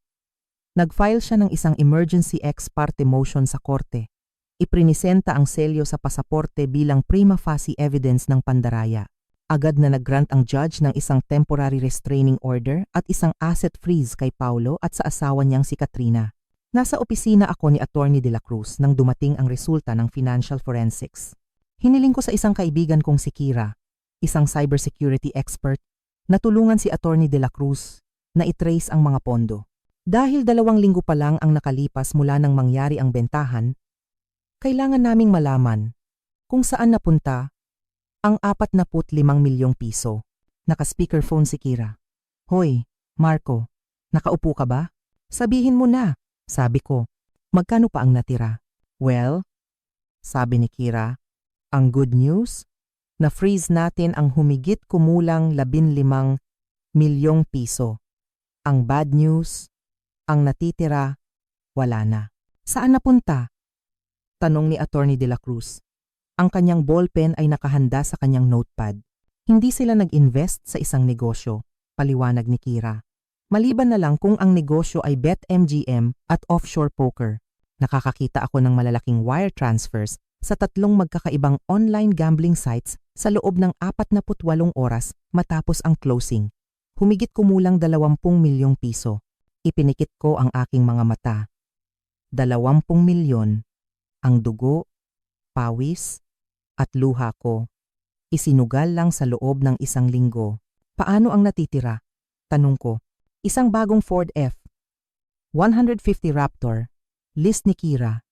Nag-file siya ng isang emergency ex parte motion sa korte. Iprinisenta ang selyo sa pasaporte bilang prima facie evidence ng pandaraya. Agad na nag-grant ang judge ng isang temporary restraining order at isang asset freeze kay Paulo at sa asawa niyang si Katrina. Nasa opisina ako ni Attorney De La Cruz nang dumating ang resulta ng financial forensics. Hiniling ko sa isang kaibigan kong si Kira, isang cybersecurity expert, na tulungan si Attorney De La Cruz na itrace ang mga pondo. Dahil 2 linggo pa lang ang nakalipas mula nang mangyari ang bentahan, kailangan naming malaman kung saan napunta ang 45 milyong piso. Naka-speakerphone si Kira. Hoy, Marco, nakaupo ka ba? Sabihin mo na, sabi ko. Magkano pa ang natira? Well, sabi ni Kira, ang good news, na-freeze natin ang humigit kumulang 15 milyong piso. Ang bad news, ang natitira, wala na. Saan napunta? Tanong ni Attorney De La Cruz. Ang kanyang ballpen ay nakahanda sa kanyang notepad. Hindi sila nag-invest sa isang negosyo, paliwanag ni Kira. Maliban na lang kung ang negosyo ay BetMGM at offshore poker. Nakakakita ako ng malalaking wire transfers sa 3 magkakaibang online gambling sites sa loob ng 48 oras matapos ang closing. Humigit kumulang 20 milyong piso. Ipinikit ko ang aking mga mata. 20 milyon. Ang dugo, pawis, at luha ko. Isinugal lang sa loob ng 1 linggo. Paano ang natitira? Tanong ko. Isang bagong Ford F. 150 Raptor. List ni Kira.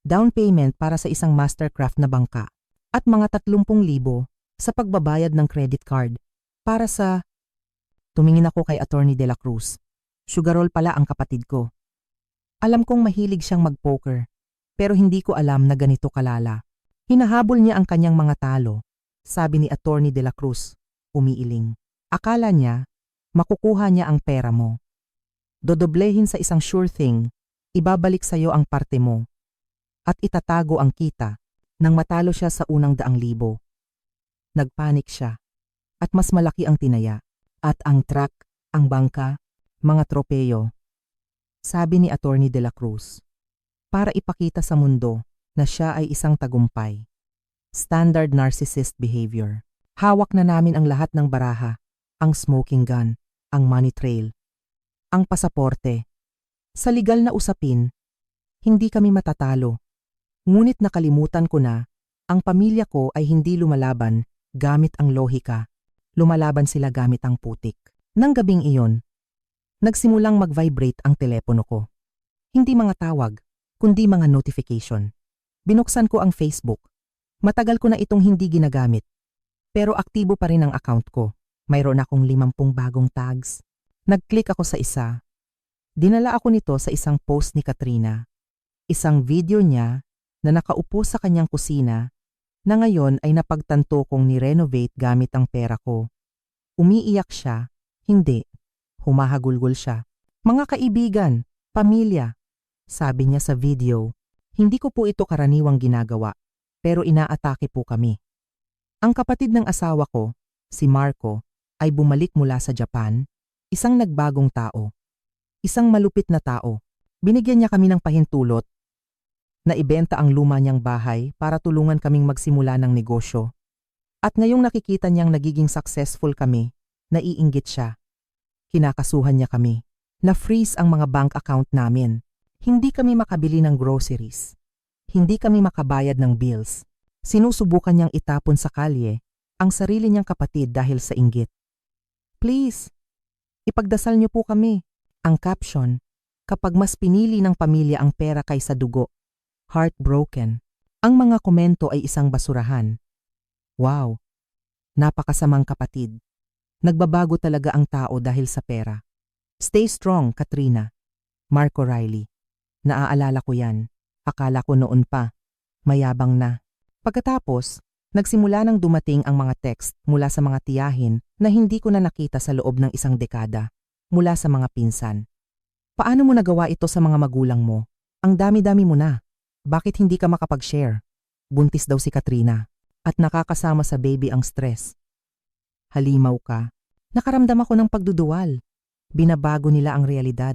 Down payment para sa isang Mastercraft na bangka. At mga 30,000 sa pagbabayad ng credit card. Para sa... Tumingin ako kay Attorney De La Cruz. Sugarol pala ang kapatid ko. Alam kong mahilig siyang mag-poker. Pero hindi ko alam na ganito kalala. Hinahabol niya ang kanyang mga talo. Sabi ni Attorney De La Cruz, umiiling. Akala niya, makukuha niya ang pera mo. Dodoblehin sa isang sure thing, ibabalik sa iyo ang parte mo. At itatago ang kita nang matalo siya sa unang 100,000. Nagpanik siya. At mas malaki ang tinaya. At ang truck, ang bangka, mga tropeyo. Sabi ni Attorney De La Cruz. Para ipakita sa mundo na siya ay isang tagumpay. Standard narcissist behavior. Hawak na namin ang lahat ng baraha. Ang smoking gun, ang money trail, ang pasaporte. Sa legal na usapin, hindi kami matatalo. Ngunit nakalimutan ko na, ang pamilya ko ay hindi lumalaban gamit ang lohika. Lumalaban sila gamit ang putik. Nang gabing iyon, nagsimulang mag-vibrate ang telepono ko. Hindi mga tawag, kundi mga notification. Binuksan ko ang Facebook. Matagal ko na itong hindi ginagamit. Pero aktibo pa rin ang account ko. Mayroon akong 50 bagong tags. Nag-click ako sa isa. Dinala ako nito sa isang post ni Katrina. Isang video niya na nakaupo sa kanyang kusina na ngayon ay napagtanto kong ni-renovate gamit ang pera ko. Umiiyak siya. Hindi. Humahagulgol siya. Mga kaibigan, pamilya. Sabi niya sa video, hindi ko po ito karaniwang ginagawa, pero inaatake po kami. Ang kapatid ng asawa ko, si Marco, ay bumalik mula sa Japan, isang nagbagong tao. Isang malupit na tao. Binigyan niya kami ng pahintulot na ibenta ang luma niyang bahay para tulungan kaming magsimula ng negosyo. At ngayong nakikita niyang nagiging successful kami, naiinggit siya. Kinakasuhan niya kami. Na-freeze ang mga bank account namin. Hindi kami makabili ng groceries. Hindi kami makabayad ng bills. Sinusubukan niyang itapon sa kalye ang sarili niyang kapatid dahil sa inggit. Please, ipagdasal niyo po kami. Ang caption, kapag mas pinili ng pamilya ang pera kaysa dugo. Heartbroken. Ang mga komento ay isang basurahan. Wow, napakasamang kapatid. Nagbabago talaga ang tao dahil sa pera. Stay strong, Katrina. Marco Riley. Naaalala ko yan. Akala ko noon pa. Mayabang na. Pagkatapos, nagsimula nang dumating ang mga text mula sa mga tiyahin na hindi ko na nakita sa loob ng isang dekada. Mula sa mga pinsan. Paano mo nagawa ito sa mga magulang mo? Ang dami-dami mo na. Bakit hindi ka makapag-share? Buntis daw si Katrina. At nakakasama sa baby ang stress. Halimaw ka. Nakaramdam ako ng pagduduwal. Binabago nila ang realidad.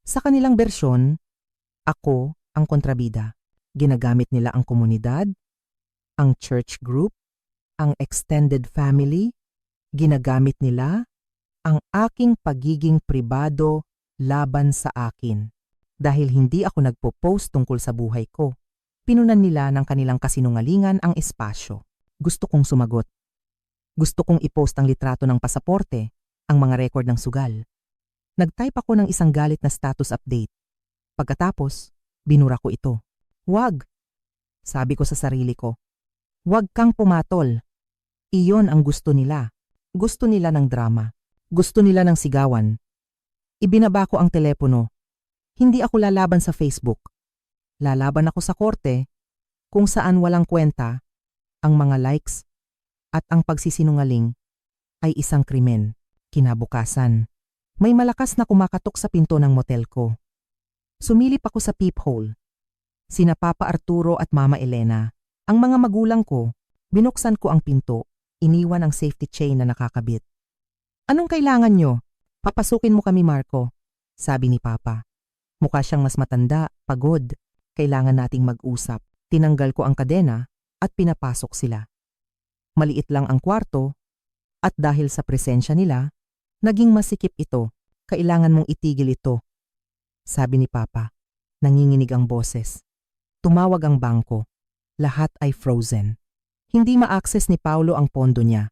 Sa kanilang bersyon, ako ang kontrabida. Ginagamit nila ang komunidad, ang church group, ang extended family. Ginagamit nila ang aking pagiging pribado laban sa akin. Dahil hindi ako nagpo-post tungkol sa buhay ko, pinunan nila ng kanilang kasinungalingan ang espasyo. Gusto kong sumagot. Gusto kong i-post ang litrato ng pasaporte, ang mga record ng sugal. Nag-type ako ng isang galit na status update. Pagkatapos, binura ko ito. Wag! Sabi ko sa sarili ko. Wag kang pumatol. Iyon ang gusto nila. Gusto nila ng drama. Gusto nila ng sigawan. Ibinaba ko ang telepono. Hindi ako lalaban sa Facebook. Lalaban ako sa korte kung saan walang kwenta, ang mga likes at ang pagsisinungaling ay isang krimen. Kinabukasan, may malakas na kumakatok sa pinto ng motel ko. Sumilip ako sa peephole. Sina Papa Arturo at Mama Elena, ang mga magulang ko, binuksan ko ang pinto, iniwan ang safety chain na nakakabit. Anong kailangan nyo? Papasukin mo kami, Marco, sabi ni Papa. Mukha siyang mas matanda, pagod. Kailangan nating mag-usap. Tinanggal ko ang kadena at pinapasok sila. Maliit lang ang kwarto at dahil sa presensya nila, naging masikip ito. Kailangan mong itigil ito, sabi ni Papa. Nanginginig ang boses. Tumawag ang bangko. Lahat ay frozen. Hindi ma-access ni Paulo ang pondo niya.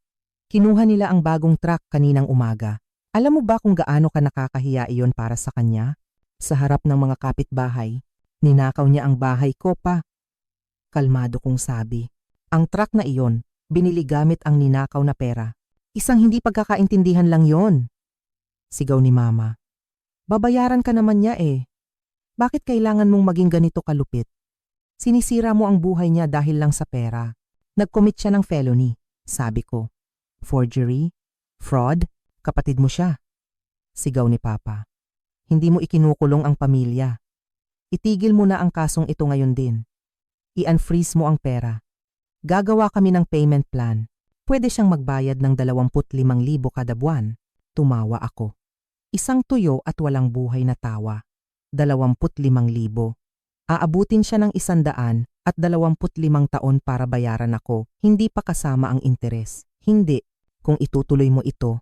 Kinuha nila ang bagong truck kaninang umaga. Alam mo ba kung gaano ka nakakahiya iyon para sa kanya? Sa harap ng mga kapitbahay, ninakaw niya ang bahay ko pa. Kalmado kong sabi. Ang truck na iyon, binili gamit ang ninakaw na pera. Isang hindi pagkakaintindihan lang yon. Sigaw ni Mama. Babayaran ka naman niya eh. Bakit kailangan mong maging ganito kalupit? Sinisira mo ang buhay niya dahil lang sa pera. Nag-commit siya ng felony, sabi ko. Forgery? Fraud? Kapatid mo siya. Sigaw ni Papa. Hindi mo ikinukulong ang pamilya. Itigil mo na ang kasong ito ngayon din. I-unfreeze mo ang pera. Gagawa kami ng payment plan. Pwede siyang magbayad ng 25,000 kada buwan. Tumawa ako. Isang tuyo at walang buhay na tawa. 25,000. Aabutin siya ng 100 at 25 taon para bayaran ako. Hindi pa kasama ang interes. Hindi. Kung itutuloy mo ito.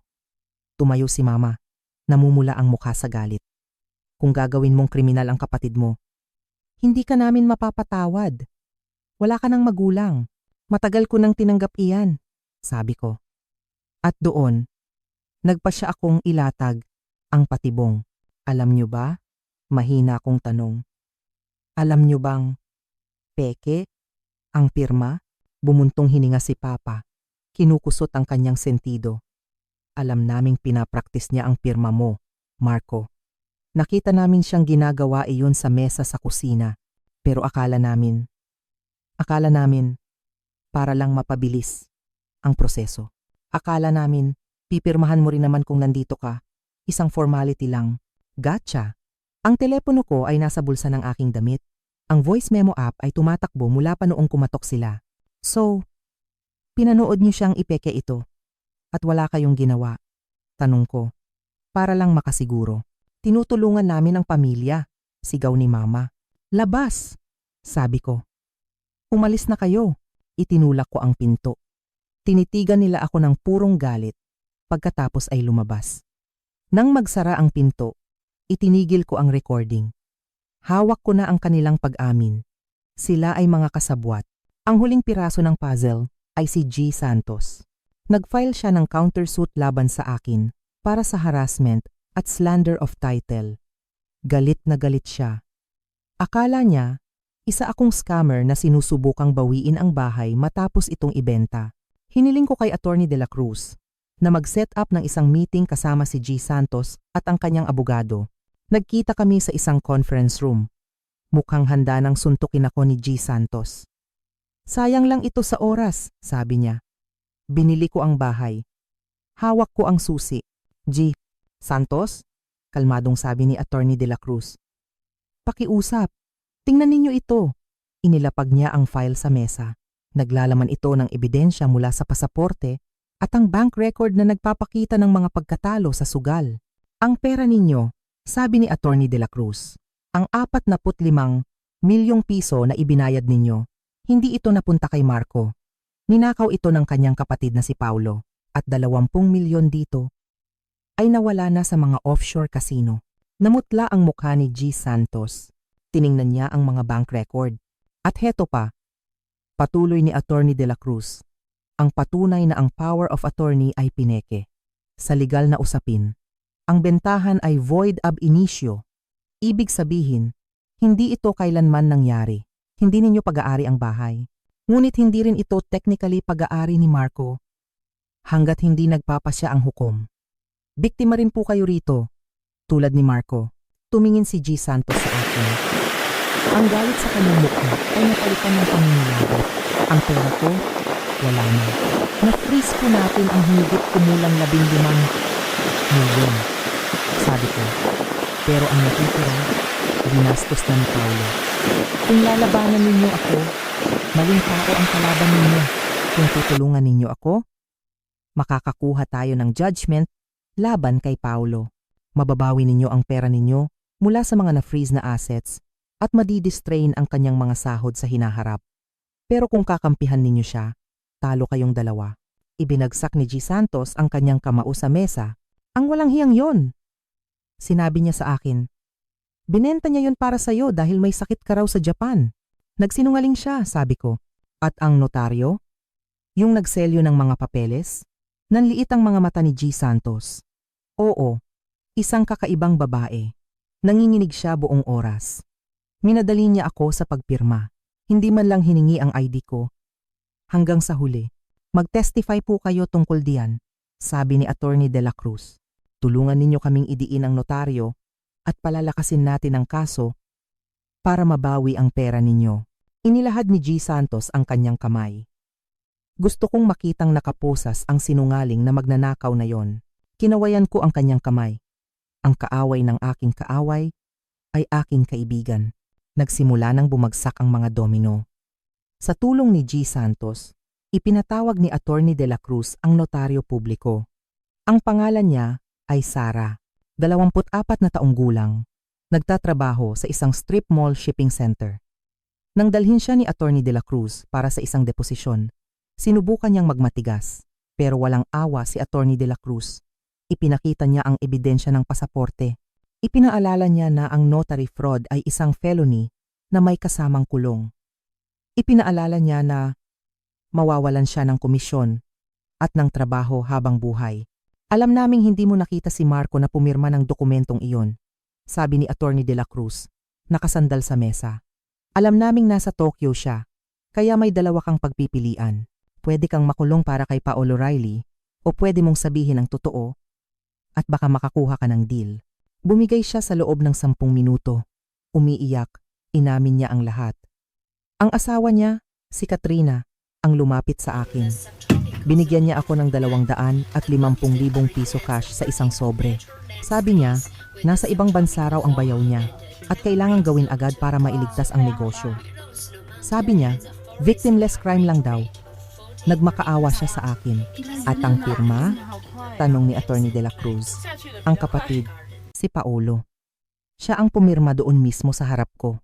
Tumayo si Mama. Namumula ang mukha sa galit. Kung gagawin mong kriminal ang kapatid mo, hindi ka namin mapapatawad. Wala ka ng magulang. Matagal ko nang tinanggap iyan, sabi ko. At doon, nagpa siya akong ilatag ang patibong. Alam niyo ba? Mahina akong tanong. Alam niyo bang peke ang pirma? Bumuntong hininga si Papa. Kinukusot ang kanyang sentido. Alam naming pinapraktis niya ang pirma mo, Marco. Nakita namin siyang ginagawa iyon sa mesa sa kusina. Pero akala namin, para lang mapabilis ang proseso. Akala namin, Pipirmahan mo rin naman kung nandito ka. Isang formality lang. Gotcha. Ang telepono ko ay nasa bulsa ng aking damit. Ang voice memo app ay tumatakbo mula pa noong kumatok sila. So, pinanood niyo siyang ipeke ito. At wala kayong ginawa. Tanong ko. Para lang makasiguro. Tinutulungan namin ang pamilya. Sigaw ni Mama. Labas! Sabi ko. Umalis na kayo. Itinulak ko ang pinto. Tinitigan nila ako ng purong galit. Pagkatapos ay lumabas. Nang magsara ang pinto, itinigil ko ang recording. Hawak ko na ang kanilang pag-amin. Sila ay mga kasabwat. Ang huling piraso ng puzzle ay si G. Santos. Nag-file siya ng countersuit laban sa akin para sa harassment at slander of title. Galit na galit siya. Akala niya, isa akong scammer na sinusubukang bawiin ang bahay matapos itong ibenta. Hiniling ko kay Attorney De La Cruz na mag-set up ng isang meeting kasama si G. Santos at ang kanyang abogado. Nagkita kami sa isang conference room. Mukhang handa nang suntukin ako ni G. Santos. Sayang lang ito sa oras, sabi niya. Binili ko ang bahay. Hawak ko ang susi. G. Santos? Kalmadong sabi ni Attorney De La Cruz. Pakiusap. Tingnan ninyo ito. Inilapag niya ang file sa mesa. Naglalaman ito ng ebidensya mula sa pasaporte at ang bank record na nagpapakita ng mga pagkatalo sa sugal. Ang pera ninyo, sabi ni Attorney De La Cruz, ang 45 milyong piso na ibinayad ninyo, hindi ito napunta kay Marco. Ninakaw ito ng kanyang kapatid na si Paulo at 20 milyon dito ay nawala na sa mga offshore casino. Namutla ang mukha ni G. Santos. Tiningnan niya ang mga bank record. At heto pa, patuloy ni Attorney De La Cruz, ang patunay na ang power of attorney ay pineke. Sa legal na usapin, ang bentahan ay void ab initio. Ibig sabihin, hindi ito kailanman nangyari. Hindi ninyo pag-aari ang bahay. Ngunit hindi rin ito technically pag-aari ni Marco hanggat hindi nagpapasya ang hukom. Biktima rin po kayo rito. Tulad ni Marco, tumingin si G. Santos sa akin. Ang galit sa kanyang mukha ay napalitan ng pangingilabot. Ang pera ko, wala na. Na-freeze po natin ang higit kumulang 15 milyon. Sabi ko, pero ang natitira, ginastos na ni Paulo. Kung lalabanan ninyo ako, maling tao ang kalaban ninyo. Kung tutulungan ninyo ako, makakakuha tayo ng judgment laban kay Paulo. Mababawi ninyo ang pera ninyo mula sa mga na-freeze na assets at madidistrain ang kanyang mga sahod sa hinaharap. Pero kung kakampihan ninyo siya, talo kayong dalawa. Ibinagsak ni G. Santos ang kanyang kamao sa mesa. Ang walang hiyang yon. Sinabi niya sa akin, binenta niya yon para sa'yo dahil may sakit ka raw sa Japan. Nagsinungaling siya, sabi ko. At ang notaryo? Yung nagselyo ng mga papeles? Nanliit ang mga mata ni G. Santos. Oo, isang kakaibang babae. Nanginginig siya buong oras. Minadali niya ako sa pagpirma. Hindi man lang hiningi ang ID ko. Hanggang sa huli, mag-testify po kayo tungkol diyan, sabi ni Attorney De La Cruz. Tulungan ninyo kaming idiin ang notaryo at palalakasin natin ang kaso para mabawi ang pera ninyo. Inilahad ni G. Santos ang kanyang kamay. Gusto kong makitang nakaposas ang sinungaling na magnanakaw na yon. Kinawayan ko ang kanyang kamay. Ang kaaway ng aking kaaway ay aking kaibigan. Nagsimula nang bumagsak ang mga domino. Sa tulong ni G. Santos, ipinatawag ni Attorney De La Cruz ang notaryo publiko. Ang pangalan niya ay Sara, 24 na taong gulang. Nagtatrabaho sa isang strip mall shipping center. Nang dalhin siya ni Attorney De La Cruz para sa isang deposisyon, sinubukan niyang magmatigas, pero walang awa si Attorney De La Cruz. Ipinakita niya ang ebidensya ng pasaporte. Ipinaalala niya na ang notary fraud ay isang felony na may kasamang kulong. Ipinaalala niya na mawawalan siya ng komisyon at ng trabaho habang buhay. Alam naming hindi mo nakita si Marco na pumirma ng dokumentong iyon, sabi ni Attorney De La Cruz, nakasandal sa mesa. Alam naming nasa Tokyo siya, kaya may dalawa kang pagpipilian. Pwede kang makulong para kay Paolo Riley o pwede mong sabihin ang totoo at baka makakuha ka ng deal. Bumigay siya sa loob ng 10 minuto. Umiiyak, inamin niya ang lahat. Ang asawa niya, si Katrina, ang lumapit sa akin. Binigyan niya ako ng 250,000 piso cash sa isang sobre. Sabi niya, nasa ibang bansa raw ang bayaw niya at kailangang gawin agad para mailigtas ang negosyo. Sabi niya, victimless crime lang daw. Nagmakaawa siya sa akin. At ang pirma? Tanong ni Attorney De La Cruz. Ang kapatid, si Paulo. Siya ang pumirma doon mismo sa harap ko.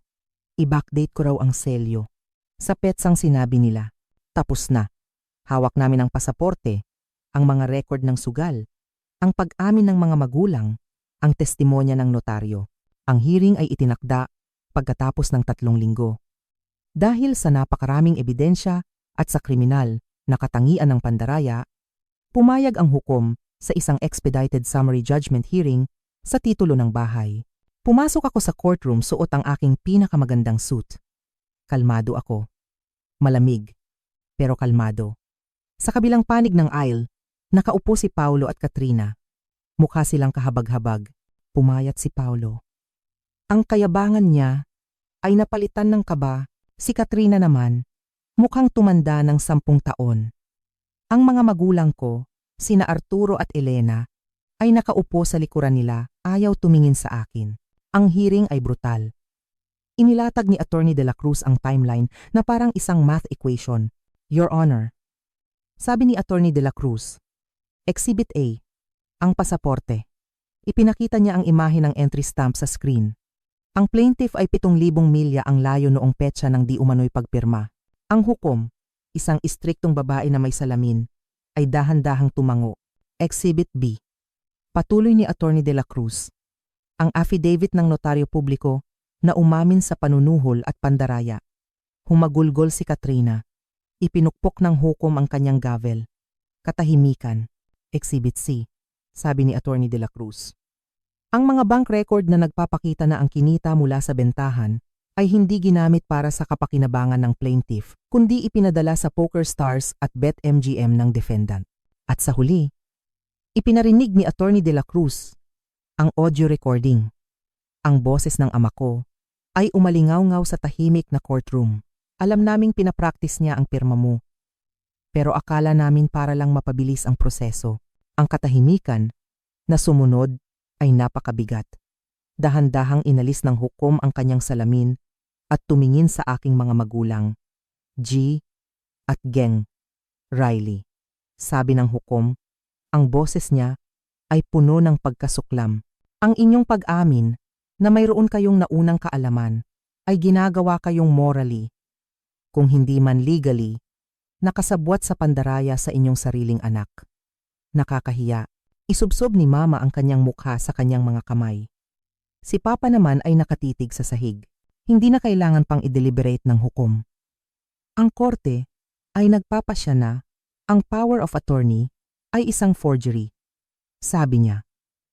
I-backdate ko raw ang selyo. Sa petsang sinabi nila, tapos na. Hawak namin ang pasaporte, ang mga record ng sugal, ang pag-amin ng mga magulang, ang testimonya ng notaryo. Ang hearing ay itinakda pagkatapos ng 3 linggo. Dahil sa napakaraming ebidensya at sa kriminal na katangian ng pandaraya, pumayag ang hukom sa isang expedited summary judgment hearing sa titulo ng bahay. Pumasok ako sa courtroom suot ang aking pinakamagandang suit. Kalmado ako. Malamig, pero kalmado. Sa kabilang panig ng aisle, nakaupo si Paulo at Katrina. Mukha silang kahabag-habag. Pumayat si Paulo. Ang kayabangan niya ay napalitan ng kaba. Si Katrina naman, mukhang tumanda ng 10 taon. Ang mga magulang ko, sina Arturo at Elena, ay nakaupo sa likuran nila, ayaw tumingin sa akin. Ang hearing ay brutal. Inilatag ni Attorney De La Cruz ang timeline na parang isang math equation. Your Honor. Sabi ni Attorney De La Cruz, Exhibit A, ang pasaporte. Ipinakita niya ang imahe ng entry stamp sa screen. Ang plaintiff ay 7,000 milya ang layo noong petsa ng di umano'y pagpirma. Ang hukom, isang istriktong babae na may salamin, ay dahan-dahang tumango. Exhibit B. Patuloy ni Attorney De La Cruz. Ang affidavit ng notaryo publiko na umamin sa panunuhol at pandaraya. Humagulgol si Katrina. Ipinukpok ng hukom ang kanyang gavel. Katahimikan. Exhibit C. Sabi ni Attorney De La Cruz. Ang mga bank record na nagpapakita na ang kinita mula sa bentahan ay hindi ginamit para sa kapakinabangan ng plaintiff, kundi ipinadala sa PokerStars at BetMGM ng defendant. At sa huli, ipinarinig ni Attorney De La Cruz ang audio recording. Ang boses ng ama ko ay umalingaw-ngaw sa tahimik na courtroom. Alam naming pinapractice niya ang pirma mo. Pero akala namin para lang mapabilis ang proseso. Ang katahimikan na sumunod ay napakabigat. Dahan-dahang inalis ng hukom ang kanyang salamin at tumingin sa aking mga magulang, G at Geng Riley. Sabi ng hukom, ang boses niya ay puno ng pagkasuklam. Ang inyong pag-amin na mayroon kayong naunang kaalaman ay ginagawa kayong morally, kung hindi man legally, nakasabwat sa pandaraya sa inyong sariling anak. Nakakahiya. Isubsob ni Mama ang kanyang mukha sa kanyang mga kamay. Si Papa naman ay nakatitig sa sahig. Hindi na kailangan pang i-deliberate ng hukom. Ang korte ay nagpapasya na ang power of attorney ay isang forgery. Sabi niya,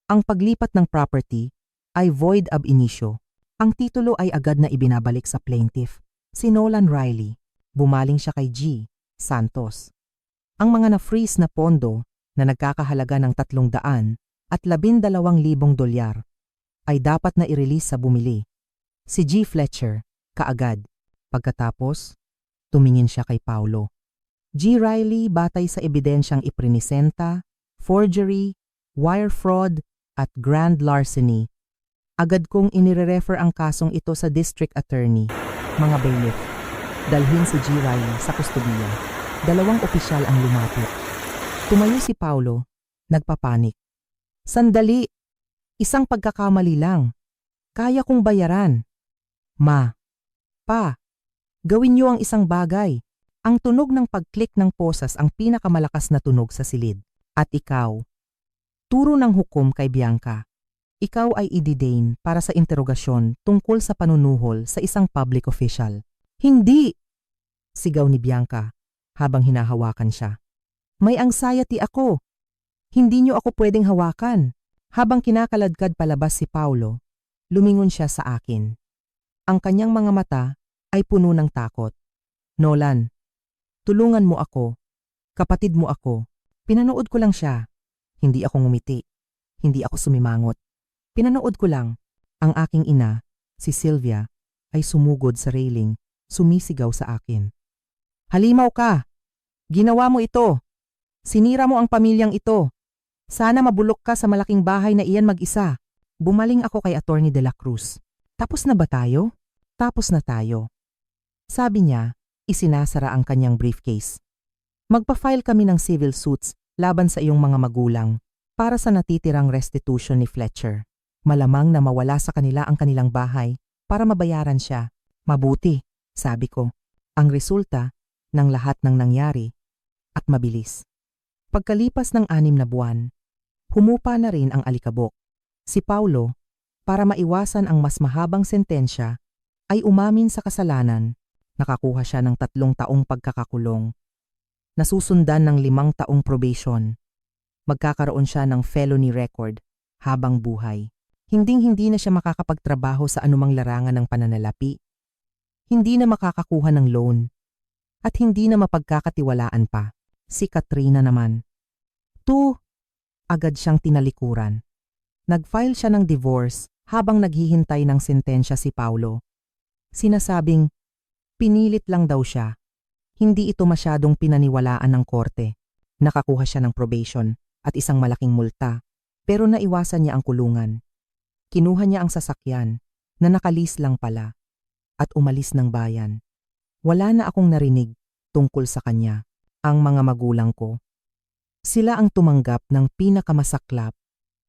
ang paglipat ng property ay void ab initio. Ang titulo ay agad na ibinabalik sa plaintiff, si Nolan Riley. Bumaling siya kay G. Santos. Ang mga na-freeze na pondo na nagkakahalaga ng 300 at 12,000 dolyar ay dapat na i-release sa bumili. Si G. Fletcher, kaagad. Pagkatapos, tumingin siya kay Paulo. G. Riley batay sa ebidensyang iprinisenta, forgery, wire fraud, at grand larceny. Agad kong inire-refer ang kasong ito sa district attorney. Mga bailiff, dalhin si G. Riley sa kustudiya. 2 opisyal ang lumapit. Tumayo si Paulo, nagpapanik. Sandali, isang pagkakamali lang. Kaya kong bayaran. Ma, Pa, gawin niyo ang isang bagay. Ang tunog ng pag-click ng posas ang pinakamalakas na tunog sa silid. At ikaw, turo ng hukom kay Bianca. Ikaw ay i-detain para sa interogasyon tungkol sa panunuhol sa isang public official. Hindi! Sigaw ni Bianca habang hinahawakan siya. May anxiety ako. Hindi niyo ako pwedeng hawakan. Habang kinakaladkad palabas si Paulo, lumingon siya sa akin. Ang kanyang mga mata ay puno ng takot. Nolan, tulungan mo ako. Kapatid mo ako. Pinanood ko lang siya. Hindi ako ngumiti. Hindi ako sumimangot. Pinanood ko lang. Ang aking ina, si Sylvia, ay sumugod sa railing, sumisigaw sa akin. Halimaw ka! Ginawa mo ito! Sinira mo ang pamilyang ito. Sana mabulok ka sa malaking bahay na iyan mag-isa. Bumaling ako kay Attorney De La Cruz. Tapos na ba tayo? Tapos na tayo. Sabi niya, isinasara ang kanyang briefcase. Magpa-file kami ng civil suits laban sa iyong mga magulang para sa natitirang restitution ni Fletcher. Malamang na mawala sa kanila ang kanilang bahay para mabayaran siya. Mabuti, sabi ko, ang resulta ng lahat ng nangyari at mabilis. Pagkalipas ng 6 na buwan, humupa na rin ang alikabok. Si Paulo, para maiwasan ang mas mahabang sentensya, ay umamin sa kasalanan. Nakakuha siya ng 3 taong pagkakakulong. Nasusundan ng 5 taong probation. Magkakaroon siya ng felony record habang buhay. Hinding-hindi na siya makakapagtrabaho sa anumang larangan ng pananalapi. Hindi na makakakuha ng loan. At hindi na mapagkakatiwalaan pa. Si Katrina naman. Agad siyang tinalikuran. Nag-file siya ng divorce habang naghihintay ng sentensya si Paulo. Sinasabing, pinilit lang daw siya. Hindi ito masyadong pinaniwalaan ng korte. Nakakuha siya ng probation at isang malaking multa, pero naiwasan niya ang kulungan. Kinuha niya ang sasakyan na nakalis lang pala at umalis ng bayan. Wala na akong narinig tungkol sa kanya. Ang mga magulang ko. Sila ang tumanggap ng pinakamasaklap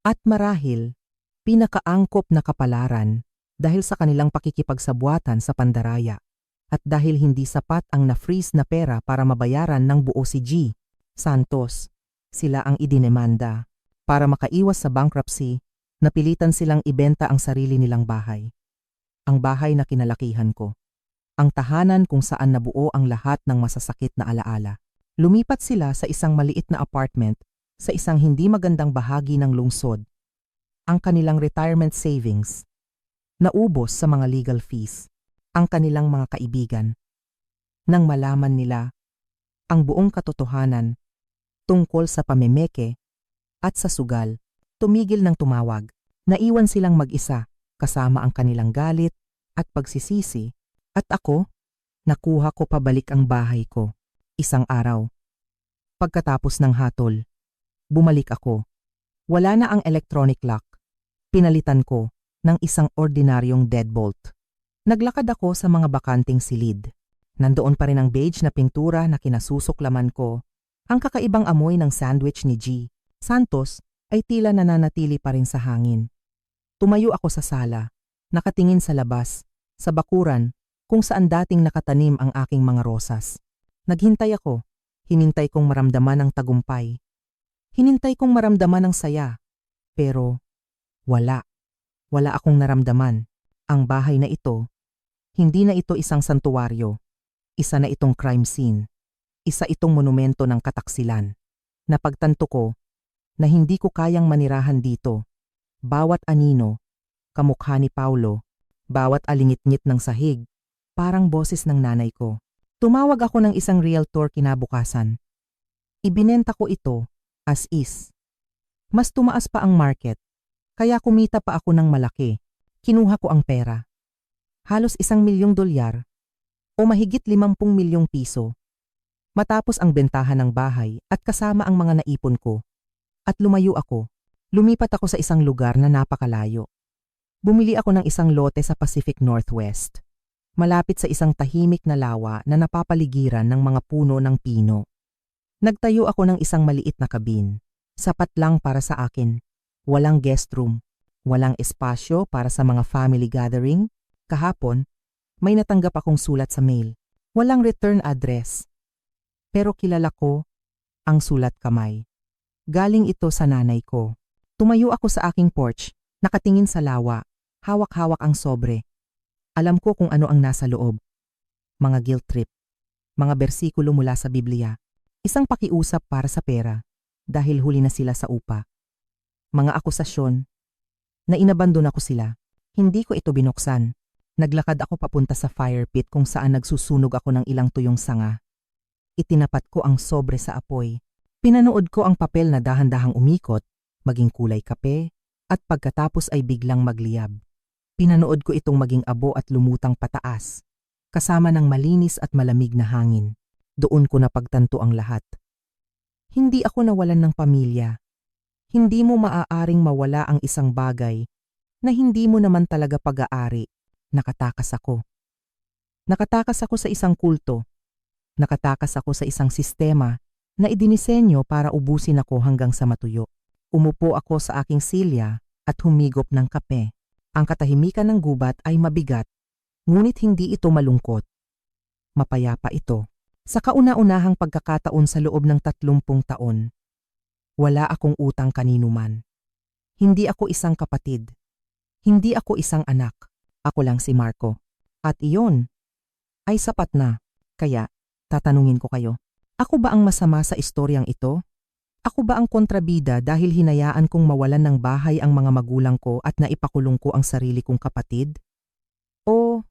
at marahil pinakaangkop na kapalaran dahil sa kanilang pakikipagsabuatan sa pandaraya at dahil hindi sapat ang na-freeze na pera para mabayaran ng buo si G. Santos. Sila ang idinemanda. Para makaiwas sa bankruptcy, napilitan silang ibenta ang sarili nilang bahay. Ang bahay na kinalakihan ko. Ang tahanan kung saan nabuo ang lahat ng masasakit na alaala. Lumipat sila sa isang maliit na apartment sa isang hindi magandang bahagi ng lungsod. Ang kanilang retirement savings, naubos sa mga legal fees, ang kanilang mga kaibigan. Nang malaman nila ang buong katotohanan tungkol sa pamemeke at sa sugal, tumigil ng tumawag. Naiwan silang mag-isa kasama ang kanilang galit at pagsisisi at ako, nakuha ko pabalik ang bahay ko. Isang araw. Pagkatapos ng hatol, bumalik ako. Wala na ang electronic lock. Pinalitan ko ng isang ordinaryong deadbolt. Naglakad ako sa mga bakanting silid. Nandoon pa rin ang beige na pintura na kinasusuklaman ko. Ang kakaibang amoy ng sandwich ni G. Santos ay tila nananatili pa rin sa hangin. Tumayo ako sa sala, nakatingin sa labas, sa bakuran kung saan dating nakatanim ang aking mga rosas. Naghintay ako, hinintay kong maramdaman ang tagumpay. Hinintay kong maramdaman ang saya. Pero wala. Wala akong naramdaman. Ang bahay na ito, hindi na ito isang santuwaryo. Isa na itong crime scene. Isa itong monumento ng kataksilan. Napagtanto ko na hindi ko kayang manirahan dito. Bawat anino, kamukha ni Paulo, bawat alingit-ngit ng sahig, parang boses ng nanay ko. Tumawag ako ng isang realtor kinabukasan. Ibinenta ko ito as is. Mas tumaas pa ang market, kaya kumita pa ako ng malaki. Kinuha ko ang pera. Halos $1,000,000 o mahigit 50 milyong piso. Matapos ang bentahan ng bahay at kasama ang mga naipon ko. At lumayo ako. Lumipat ako sa isang lugar na napakalayo. Bumili ako ng isang lote sa Pacific Northwest. Malapit sa isang tahimik na lawa na napapaligiran ng mga puno ng pino. Nagtayo ako ng isang maliit na kabin. Sapat lang para sa akin. Walang guest room. Walang espasyo para sa mga family gathering. Kahapon, may natanggap akong sulat sa mail. Walang return address. Pero kilala ko ang sulat kamay. Galing ito sa nanay ko. Tumayo ako sa aking porch, nakatingin sa lawa, hawak-hawak ang sobre. Alam ko kung ano ang nasa loob. Mga guilt trip. Mga bersikulo mula sa Biblia. Isang pakiusap para sa pera dahil huli na sila sa upa. Mga akusasyon na inabandon ako sila. Hindi ko ito binuksan. Naglakad ako papunta sa fire pit kung saan nagsusunog ako ng ilang tuyong sanga. Itinapat ko ang sobre sa apoy. Pinanood ko ang papel na dahan-dahang umikot, maging kulay kape, at pagkatapos ay biglang magliyab. Pinanood ko itong maging abo at lumutang pataas, kasama ng malinis at malamig na hangin. Doon ko napagtanto ang lahat. Hindi ako nawalan ng pamilya. Hindi mo maaaring mawala ang isang bagay na hindi mo naman talaga pag-aari. Nakatakas ako. Nakatakas ako sa isang kulto. Nakatakas ako sa isang sistema na idinisenyo para ubusin ako hanggang sa matuyo. Umupo ako sa aking silya at humigop ng kape. Ang katahimikan ng gubat ay mabigat, ngunit hindi ito malungkot. Mapayapa ito. Sa kauna-unahang pagkakataon sa loob ng 30 taon, wala akong utang kanino man. Hindi ako isang kapatid. Hindi ako isang anak. Ako lang si Marco. At iyon ay sapat na. Kaya, tatanungin ko kayo, ako ba ang masama sa istoryang ito? Ako ba ang kontrabida dahil hinayaan kong mawalan ng bahay ang mga magulang ko at naipakulong ko ang sarili kong kapatid? O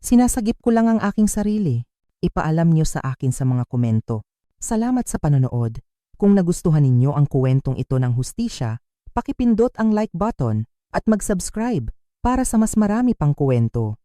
sinasagip ko lang ang aking sarili? Ipaalam niyo sa akin sa mga komento. Salamat sa panonood. Kung nagustuhan ninyo ang kuwentong ito ng hustisya, pakipindot ang like button at mag-subscribe para sa mas marami pang kuwento.